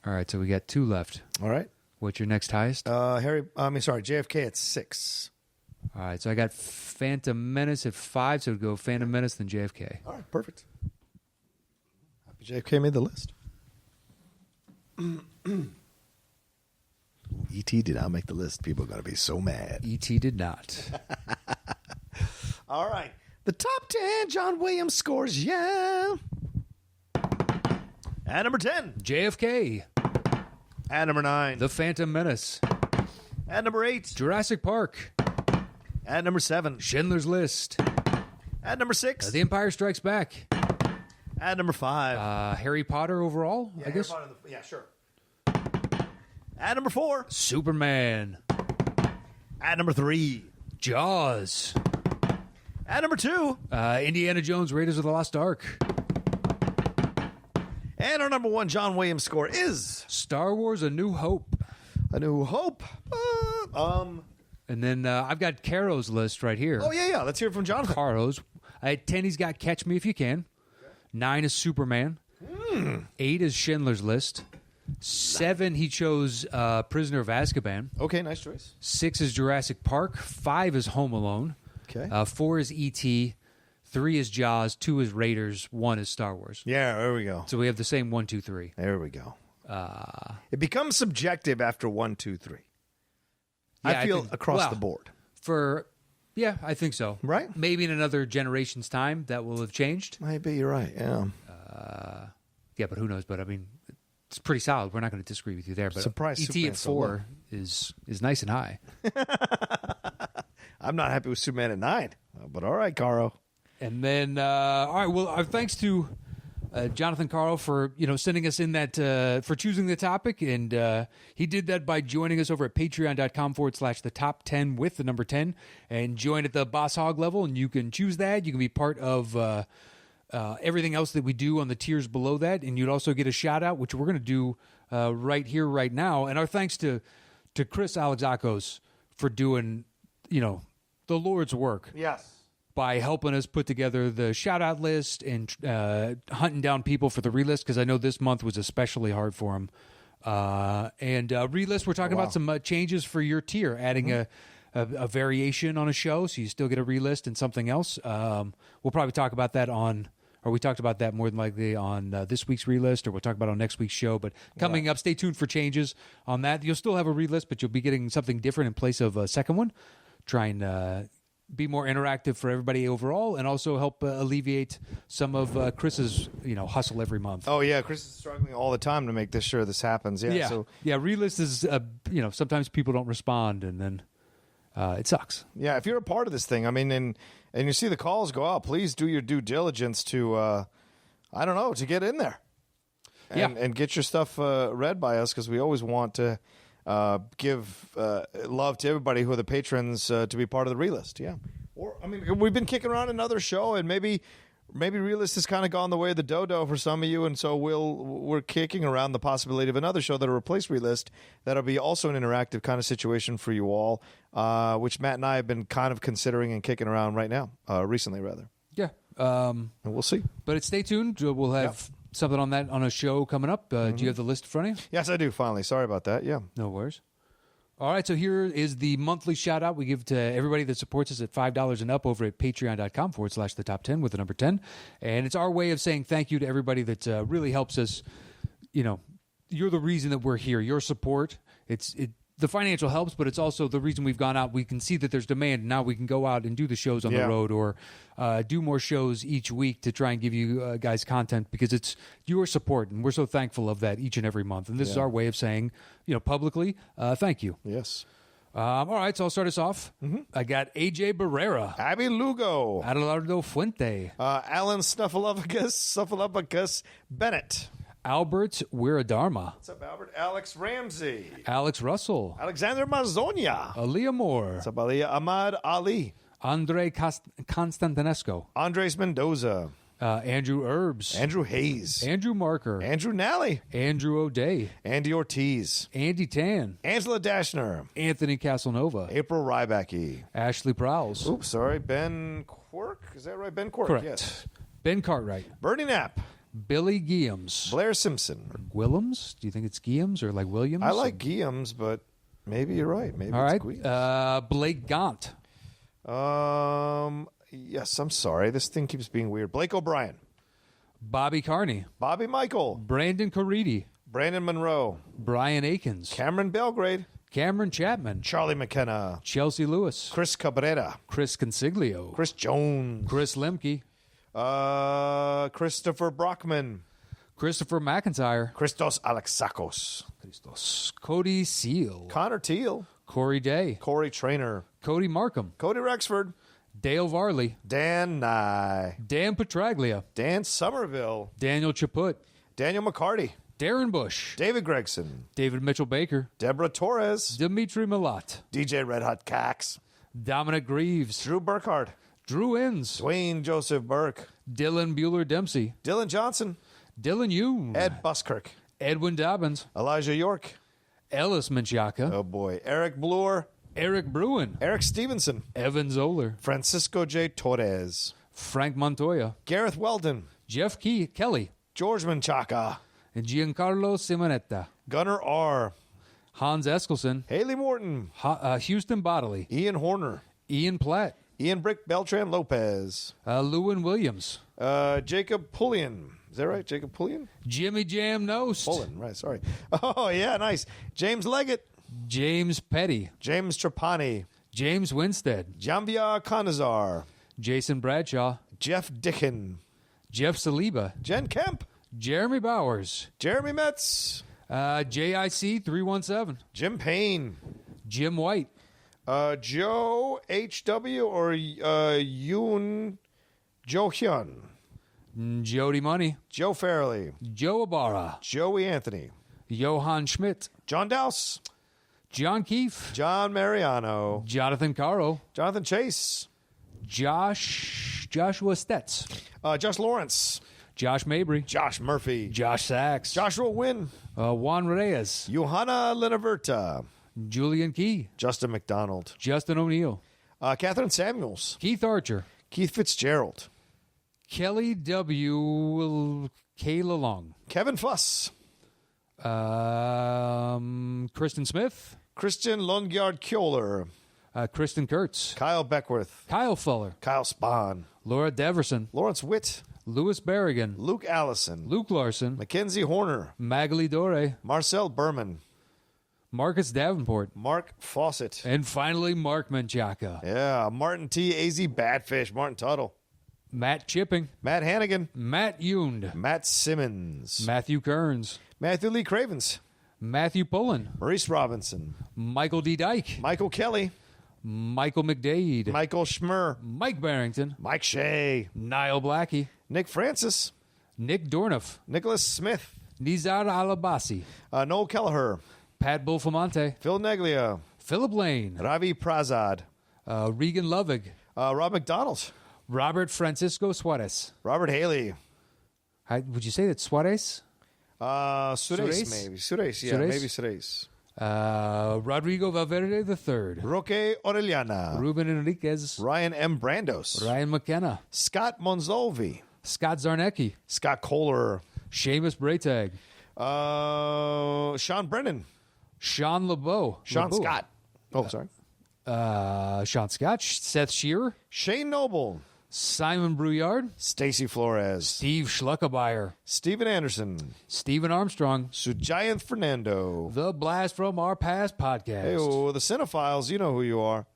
B: All right, so we got 2 left.
A: All right.
B: What's your next highest?
A: JFK at 6.
B: All right, so I got Phantom Menace at 5, so it would go Phantom Menace, then JFK.
A: All right, perfect. Happy JFK made the list. E.T. did not make the list. People are going to be so mad.
B: E.T. did not.
A: All right. The top 10 John Williams scores, yeah. At number 10.
B: JFK.
A: At number 9.
B: The Phantom Menace.
A: At number 8.
B: Jurassic Park.
A: At number 7.
B: Schindler's List.
A: At number 6.
B: The Empire Strikes Back.
A: At number 5.
B: Harry Potter overall, I guess.
A: Yeah, sure. At number 4.
B: Superman.
A: At number 3.
B: Jaws.
A: At number 2.
B: Indiana Jones, Raiders of the Lost Ark.
A: And our number 1 John Williams score is
B: Star Wars: A New Hope.
A: A New Hope.
B: And then I've got Caro's list right here.
A: Oh, yeah. Let's hear it from Jonathan.
B: Caro's. At 10, he's got Catch Me If You Can. 9 is Superman. 8 is Schindler's List. 7, he chose Prisoner of Azkaban.
A: Okay, nice choice.
B: 6 is Jurassic Park. 5 is Home Alone.
A: Okay.
B: 4 is E.T. 3 is Jaws, 2 is Raiders, 1 is Star Wars.
A: Yeah, there we go.
B: So we have the same 1, 2, 3.
A: There we go. It becomes subjective after 1, 2, 3.
B: Yeah,
A: I feel across the board.
B: Yeah, I think so.
A: Right?
B: Maybe in another generation's time that will have changed.
A: Maybe you're right. Yeah.
B: Yeah, but who knows? But I mean, it's pretty solid. We're not going to disagree with you there. But
A: Surprise,
B: ET
A: Superman
B: at 4 is nice and high.
A: I'm not happy with Superman at 9. But all right, Caro.
B: And then, all right. Well, our thanks to Jonathan Carl for sending us in that for choosing the topic, and he did that by joining us over at patreon.com/the top 10 with the number 10, and join at the Boss Hog level, and you can choose that. You can be part of everything else that we do on the tiers below that, and you'd also get a shout out, which we're going to do right here, right now. And our thanks to Chris Alexakos for doing the Lord's work.
A: Yes.
B: By helping us put together the shout-out list and hunting down people for the relist, because I know this month was especially hard for him. And relist, we're talking about some changes for your tier, adding a variation on a show, so you still get a relist and something else. We'll probably talk about that we talked about that more than likely on this week's relist, or we'll talk about it on next week's show. But coming up, stay tuned for changes on that. You'll still have a relist, but you'll be getting something different in place of a second one. Try and be more interactive for everybody overall, and also help alleviate some of Chris's hustle every month.
A: Oh yeah, Chris is struggling all the time to make sure this happens. Yeah. So
B: relist is sometimes people don't respond, and then it sucks.
A: Yeah, if you're a part of this thing, I mean, and you see the calls go out, please do your due diligence to to get in there and get your stuff read by us, because we always want to give love to everybody who are the patrons to be part of the relist. Yeah. Or, I mean, we've been kicking around another show, and maybe relist has kind of gone the way of the dodo for some of you, and so we're kicking around the possibility of another show that'll replace relist. That'll be also an interactive kind of situation for you all, which Matt and I have been kind of considering and kicking around right now, recently rather.
B: Yeah.
A: And we'll see.
B: But stay tuned. We'll have something on that on a show coming up. Do you have the list in front of you?
A: Yes, I do, finally. Sorry about that. Yeah.
B: No worries. All right, so here is the monthly shout-out we give to everybody that supports us at $5 and up over at patreon.com/the top 10 with the number 10. And it's our way of saying thank you to everybody that really helps us. You're the reason that we're here. Your support, the financial helps, but it's also the reason we've gone out. We can see that there's demand. Now we can go out and do the shows on the road, or do more shows each week to try and give you guys content, because it's your support, and we're so thankful of that each and every month. And this is our way of saying, publicly, thank you.
A: Yes.
B: All right, so I'll start us off. I got AJ Barrera,
A: Abby Lugo,
B: Adelardo Fuente,
A: Alan Snuffleupagus Bennett,
B: Albert Wiradharma.
A: What's up, Albert? Alex Ramsey.
B: Alex Russell.
A: Alexander Mazonia.
B: Aaliyah Moore.
A: What's up, Aaliyah? Ahmad Ali.
B: Andre Constantinesco.
A: Andres Mendoza.
B: Andrew Herbs.
A: Andrew Hayes.
B: Andrew Marker.
A: Andrew Nally.
B: Andrew O'Day.
A: Andy Ortiz.
B: Andy Tan.
A: Angela Dashner.
B: Anthony Casanova.
A: April Rybacki.
B: Ashley Prowls.
A: Oops, sorry. Ben Quirk? Is that right? Ben Quirk.
B: Correct.
A: Yes.
B: Ben Cartwright.
A: Bernie Knapp.
B: Billy Guillams.
A: Blair Simpson.
B: Willems? Do you think it's Guillams or like Williams?
A: I like Guillams, but maybe you're right. Maybe
B: all
A: it's
B: right. Blake Gaunt.
A: Yes, I'm sorry. This thing keeps being weird. Blake O'Brien.
B: Bobby Carney.
A: Bobby Michael.
B: Brandon Caridi.
A: Brandon Monroe.
B: Brian Akins.
A: Cameron Belgrade.
B: Cameron Chapman.
A: Charlie McKenna.
B: Chelsea Lewis.
A: Chris Cabrera.
B: Chris Consiglio.
A: Chris Jones.
B: Chris Lemke.
A: Christopher Brockman.
B: Christopher McIntyre.
A: Christos Alexakos.
B: Cody Seal.
A: Connor Teal.
B: Corey Day.
A: Corey Trainer.
B: Cody Markham.
A: Cody Rexford.
B: Dale Varley.
A: Dan Nye.
B: Dan Petraglia.
A: Dan Somerville.
B: Daniel Chaput.
A: Daniel McCarty.
B: Darren Bush.
A: David Gregson.
B: David Mitchell Baker.
A: Deborah Torres.
B: Dimitri Milat.
A: DJ Red Hot Cax.
B: Dominic Greaves.
A: Drew Burkhardt.
B: Drew Inns.
A: Dwayne Joseph Burke.
B: Dylan Bueller Dempsey.
A: Dylan Johnson.
B: Dylan Yoon.
A: Ed Buskirk.
B: Edwin Dobbins.
A: Elijah York.
B: Ellis Menchaca.
A: Oh boy. Eric Bloor.
B: Eric Bruin.
A: Eric Stevenson.
B: Evan Zoller.
A: Francisco J. Torres.
B: Frank Montoya.
A: Gareth Weldon.
B: Jeff Kelly.
A: George Menchaca.
B: And Giancarlo Simonetta.
A: Gunnar R.
B: Hans Eskelson.
A: Haley Morton.
B: Houston Bodley.
A: Ian Horner.
B: Ian Platt.
A: Ian Brick Beltran Lopez.
B: Lewin Williams.
A: Jacob Pullian. Is that right? Jacob Pullian?
B: Jimmy Jam Nost.
A: Pullian, right, sorry. Oh, yeah, nice. James Leggett.
B: James Petty.
A: James Trapani.
B: James Winstead.
A: Jambia Conazar.
B: Jason Bradshaw.
A: Jeff Dickin.
B: Jeff Saliba.
A: Jen Kemp.
B: Jeremy Bowers.
A: Jeremy Metz.
B: JIC 317.
A: Jim Payne.
B: Jim White.
A: Joe H.W. or Yoon Jo Hyun.
B: Jody Money.
A: Joe Fairley.
B: Joe Ibarra.
A: Joey Anthony.
B: Johan Schmidt.
A: John Dowse.
B: John Keefe.
A: John Mariano.
B: Jonathan Caro.
A: Jonathan Chase.
B: Joshua Stetz.
A: Josh Lawrence.
B: Josh Mabry.
A: Josh Murphy.
B: Josh Sachs.
A: Joshua Wynn.
B: Juan Reyes.
A: Johanna Linaverta.
B: Julian Key.
A: Justin McDonald.
B: Justin O'Neill.
A: Catherine Samuels.
B: Keith Archer.
A: Keith Fitzgerald.
B: Kelly W. Kayla Long.
A: Kevin Fuss.
B: Kristen Smith.
A: Christian Lundgaard Kjoler.
B: Kristen Kurtz.
A: Kyle Beckworth.
B: Kyle Fuller.
A: Kyle Spahn.
B: Laura Deverson.
A: Lawrence Witt.
B: Lewis Berrigan.
A: Luke Allison.
B: Luke Larson.
A: Mackenzie Horner.
B: Magali Dore.
A: Marcel Berman.
B: Marcus Davenport.
A: Mark Fawcett.
B: And finally, Mark Menchaca.
A: Yeah, Martin T. AZ Batfish. Martin Tuttle.
B: Matt Chipping.
A: Matt Hannigan.
B: Matt Yound.
A: Matt Simmons.
B: Matthew Kearns.
A: Matthew Lee Cravens.
B: Matthew Pullen.
A: Maurice Robinson.
B: Michael D. Dyke.
A: Michael Kelly.
B: Michael McDade.
A: Michael Schmer.
B: Mike Barrington.
A: Mike Shea.
B: Niall Blackie.
A: Nick Francis.
B: Nick Dornoff.
A: Nicholas Smith.
B: Nizar Alabasi.
A: Noel Kelleher.
B: Pat Bulfamonte.
A: Phil Neglia.
B: Philip Lane.
A: Ravi Prazad.
B: Regan Lovig.
A: Rob McDonald.
B: Robert Francisco Suarez.
A: Robert Haley.
B: Would you say that's Suarez?
A: Suresh, maybe. Suresh, yeah,
B: Suresh?
A: maybe Suresh.
B: Rodrigo Valverde III.
A: Roque Orellana.
B: Ruben Enriquez.
A: Ryan M. Brandos.
B: Ryan McKenna.
A: Scott Monzolvi.
B: Scott Zarnecki.
A: Scott Kohler.
B: Seamus Braytag.
A: Sean Brennan.
B: Sean LeBeau.
A: Sean Scott. Oh, sorry.
B: Sean Scott. Seth Shearer.
A: Shane Noble.
B: Simon Brouillard.
A: Stacy Flores.
B: Steve Schluckebeyer.
A: Stephen Anderson.
B: Stephen Armstrong.
A: Sujayanth Fernando.
B: The Blast from Our Past podcast.
A: Hey, the Cinephiles, you know who you are.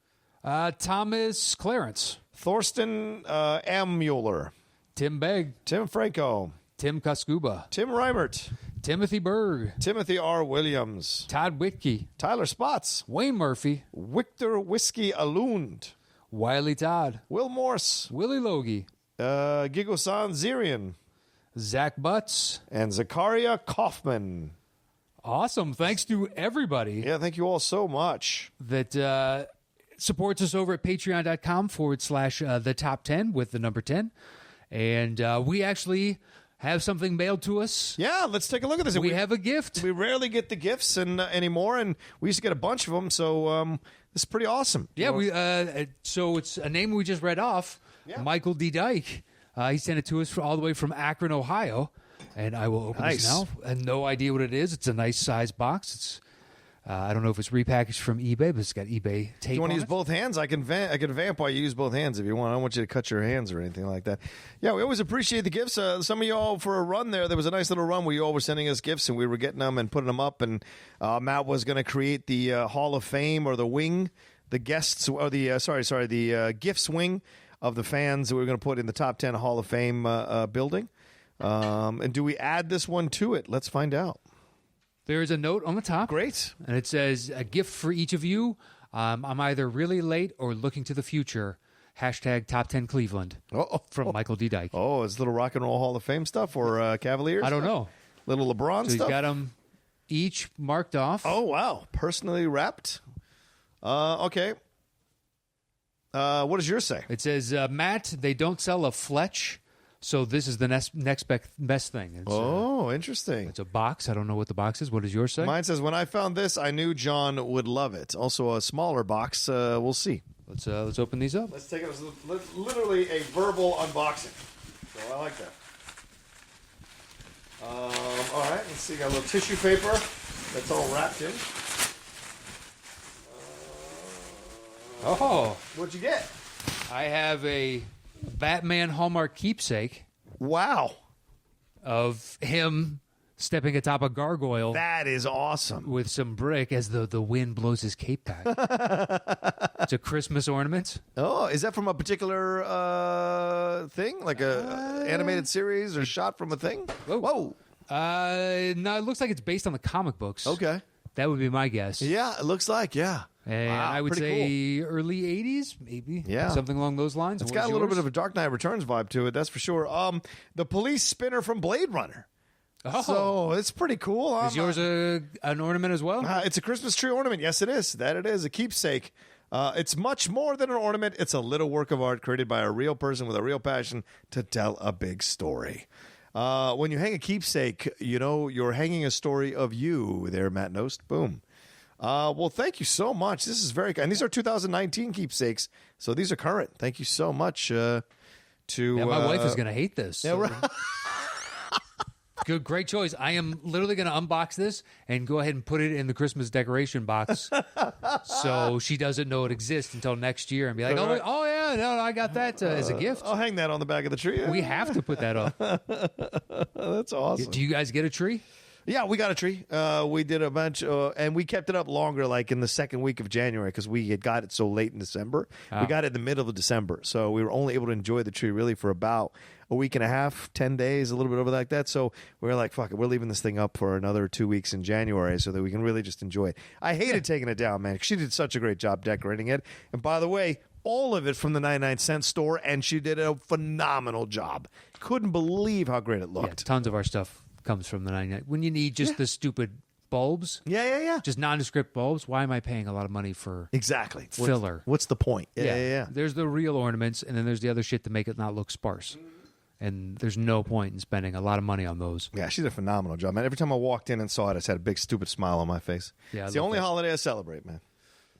B: Thomas Clarence.
A: Thorsten M. Mueller.
B: Tim Begg.
A: Tim Franco.
B: Tim Kaskuba.
A: Tim Reimert.
B: Timothy Berg.
A: Timothy R. Williams.
B: Todd Whitkey.
A: Tyler Spots.
B: Wayne Murphy.
A: Victor Whiskey Alund.
B: Wiley Todd.
A: Will Morse.
B: Willie Logie.
A: Gigosan Zirian.
B: Zach Butts.
A: And Zakaria Kaufman.
B: Awesome. Thanks to everybody.
A: Yeah, thank you all so much.
B: That supports us over at patreon.com/the top 10 with the number 10. And we actually have something mailed to us.
A: Yeah, let's take a look at this.
B: We have a gift.
A: We rarely get the gifts anymore, and we used to get a bunch of them, so this is pretty awesome.
B: Yeah, so it's a name we just read off, Michael D. Dyke. He sent it to us all the way from Akron, Ohio, and I will open this now. I have no idea what it is. It's a nice size box. It's I don't know if it's repackaged from eBay, but it's got eBay tape.
A: Do you want to use both hands? I can vamp while you use both hands if you want. I don't want you to cut your hands or anything like that. Yeah, we always appreciate the gifts. Some of y'all for a run there was a nice little run where you all were sending us gifts and we were getting them and putting them up. And Matt was going to create the Hall of Fame or the wing, the guests or the gifts wing of the fans that we were going to put in the top 10 Hall of Fame building. And do we add this one to it? Let's find out.
B: There's a note on the top.
A: Great.
B: And it says, a gift for each of you. I'm either really late or looking to the future. Hashtag top 10 Cleveland. From Michael D. Dyke.
A: Oh, it's little Rock and Roll Hall of Fame stuff or Cavaliers?
B: I don't know.
A: Little LeBron
B: stuff? So he's got them each marked off.
A: Oh, wow. Personally wrapped. Okay. What does yours say?
B: It says, Matt, they don't sell a Fletch. So this is the next best thing. It's,
A: interesting.
B: It's a box. I don't know what the box is. What does yours say?
A: Mine says, when I found this, I knew John would love it. Also a smaller box. We'll see.
B: Let's open these up.
A: Let's take it as literally a verbal unboxing. So I like that. All right. Let's see. Got a little tissue paper that's all wrapped in. What'd you get?
B: I have a Batman Hallmark keepsake.
A: Wow.
B: Of him stepping atop a gargoyle.
A: That is awesome.
B: With some brick as the wind blows his cape back. It's a Christmas ornament.
A: Oh, is that from a particular thing? Like a animated series or shot from a thing? Whoa.
B: No, it looks like it's based on the comic books.
A: Okay.
B: That would be my guess.
A: Yeah, it looks like, yeah.
B: And
A: wow,
B: I would say
A: cool.
B: early 80s, maybe.
A: Yeah.
B: Something along those lines.
A: It's got a little bit of a Dark Knight Returns vibe to it, that's for sure. The police spinner from Blade Runner.
B: Oh.
A: So it's pretty cool.
B: Is yours an ornament as well?
A: It's a Christmas tree ornament. Yes, it is. That it is. A keepsake. It's much more than an ornament. It's a little work of art created by a real person with a real passion to tell a big story. When you hang a keepsake, you're hanging a story of you there, Matt Nost. Boom. Well, thank you so much. This is very good. And these are 2019 keepsakes, so these are current. Thank you so much to
B: my wife is going to hate this.
A: Yeah, right.
B: Good, great choice. I am literally going to unbox this and go ahead and put it in the Christmas decoration box so she doesn't know it exists until next year and be like, oh yeah, no, I got that as a gift.
A: I'll hang that on the back of the tree.
B: We have to put that up.
A: That's awesome.
B: Do you guys get a tree?
A: Yeah, we got a tree. We did a bunch, and we kept it up longer, like in the second week of January, because we had got it so late in December. We got it in the middle of December, so we were only able to enjoy the tree really for about a week and a half, 10 days, a little bit over like that. So we were like, fuck it, we're leaving this thing up for another 2 weeks in January so that we can really just enjoy it. I hated taking it down, man. She did such a great job decorating it. And by the way, all of it from the 99-cent store, and she did a phenomenal job. Couldn't believe how great it looked.
B: Yeah, tons of our stuff comes from the 99. When you need just the stupid bulbs.
A: Yeah.
B: Just nondescript bulbs. Why am I paying a lot of money for
A: exactly
B: filler?
A: What's the point? Yeah.
B: There's the real ornaments, and then there's the other shit to make it not look sparse. And there's no point in spending a lot of money on those.
A: Yeah, she did a phenomenal job, man. Every time I walked in and saw it, I just had a big, stupid smile on my face.
B: Yeah,
A: it's the only holiday I celebrate, man.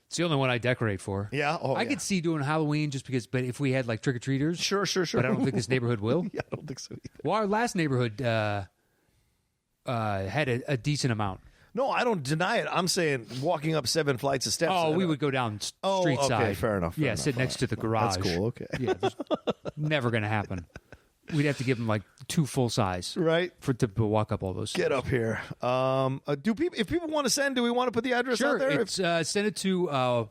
B: It's the only one I decorate for.
A: Yeah?
B: I could see doing Halloween just because, but if we had like trick-or-treaters.
A: Sure.
B: But I don't think this neighborhood will.
A: Yeah, I don't think so either.
B: Well, our last neighborhood had a decent amount.
A: No, I don't deny it. I'm saying walking up 7 flights of steps.
B: Oh, we would go down street
A: okay,
B: side.
A: fair enough.
B: Sit next to the garage.
A: That's cool, okay.
B: Yeah, never going to happen. We'd have to give them like 2 full size,
A: right,
B: to walk up all those stairs.
A: Get up here. If people want to send, do we want to put the address out there?
B: Sure, send it to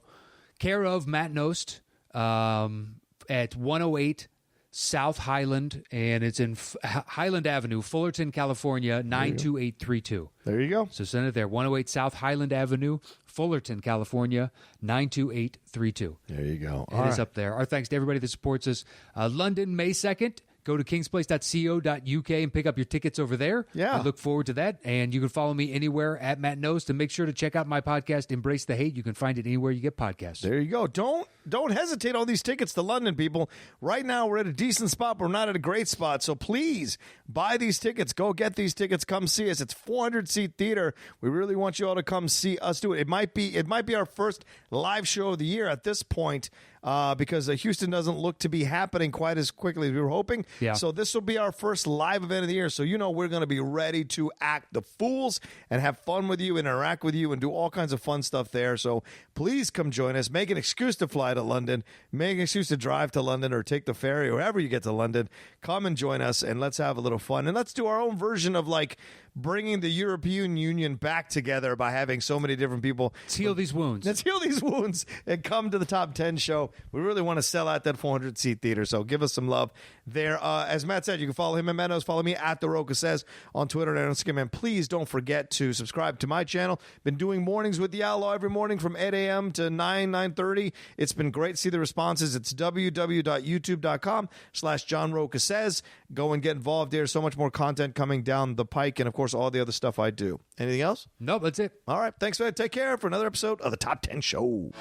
B: care of Matt Nost at 108 South Highland, and it's in Highland Avenue, Fullerton, California, 92832.
A: There you go.
B: So send it there, 108 South Highland Avenue, Fullerton, California, 92832.
A: There you go.
B: It is up there. Our thanks to everybody that supports us. London, May 2nd. Go to kingsplace.co.uk and pick up your tickets over there.
A: Yeah.
B: I look forward to that. And you can follow me anywhere at Matt Nost. And make sure to check out my podcast, Embrace the Hate. You can find it anywhere you get podcasts.
A: There you go. Don't hesitate on these tickets to London, people. Right now, we're at a decent spot, but we're not at a great spot. So please buy these tickets. Go get these tickets. Come see us. It's 400-seat theater. We really want you all to come see us do it. It might be our first live show of the year at this point. Because Houston doesn't look to be happening quite as quickly as we were hoping.
B: Yeah.
A: So this will be our first live event of the year. So we're going to be ready to act the fools and have fun with you, interact with you, and do all kinds of fun stuff there. So please come join us. Make an excuse to fly to London. Make an excuse to drive to London or take the ferry or wherever you get to London. Come and join us, and let's have a little fun. And let's do our own version of like bringing the European Union back together by having so many different people.
B: Let's heal these wounds.
A: Let's heal these wounds and come to the Top 10 show. We really want to sell out that 400-seat theater, so give us some love there. As Matt said, you can follow him at Matt Nost. Follow me at The Roca Says on Twitter and Instagram. And please don't forget to subscribe to my channel. Been doing Mornings with the Outlaw every morning from 8 a.m. to 9:30. It's been great to see the responses. It's www.youtube.com/John Roca Says. Go and get involved there. So much more content coming down the pike, and of course all the other stuff I do. Anything else?
B: Nope, that's it.
A: All right, thanks, man. Take care for another episode of the Top 10 Show.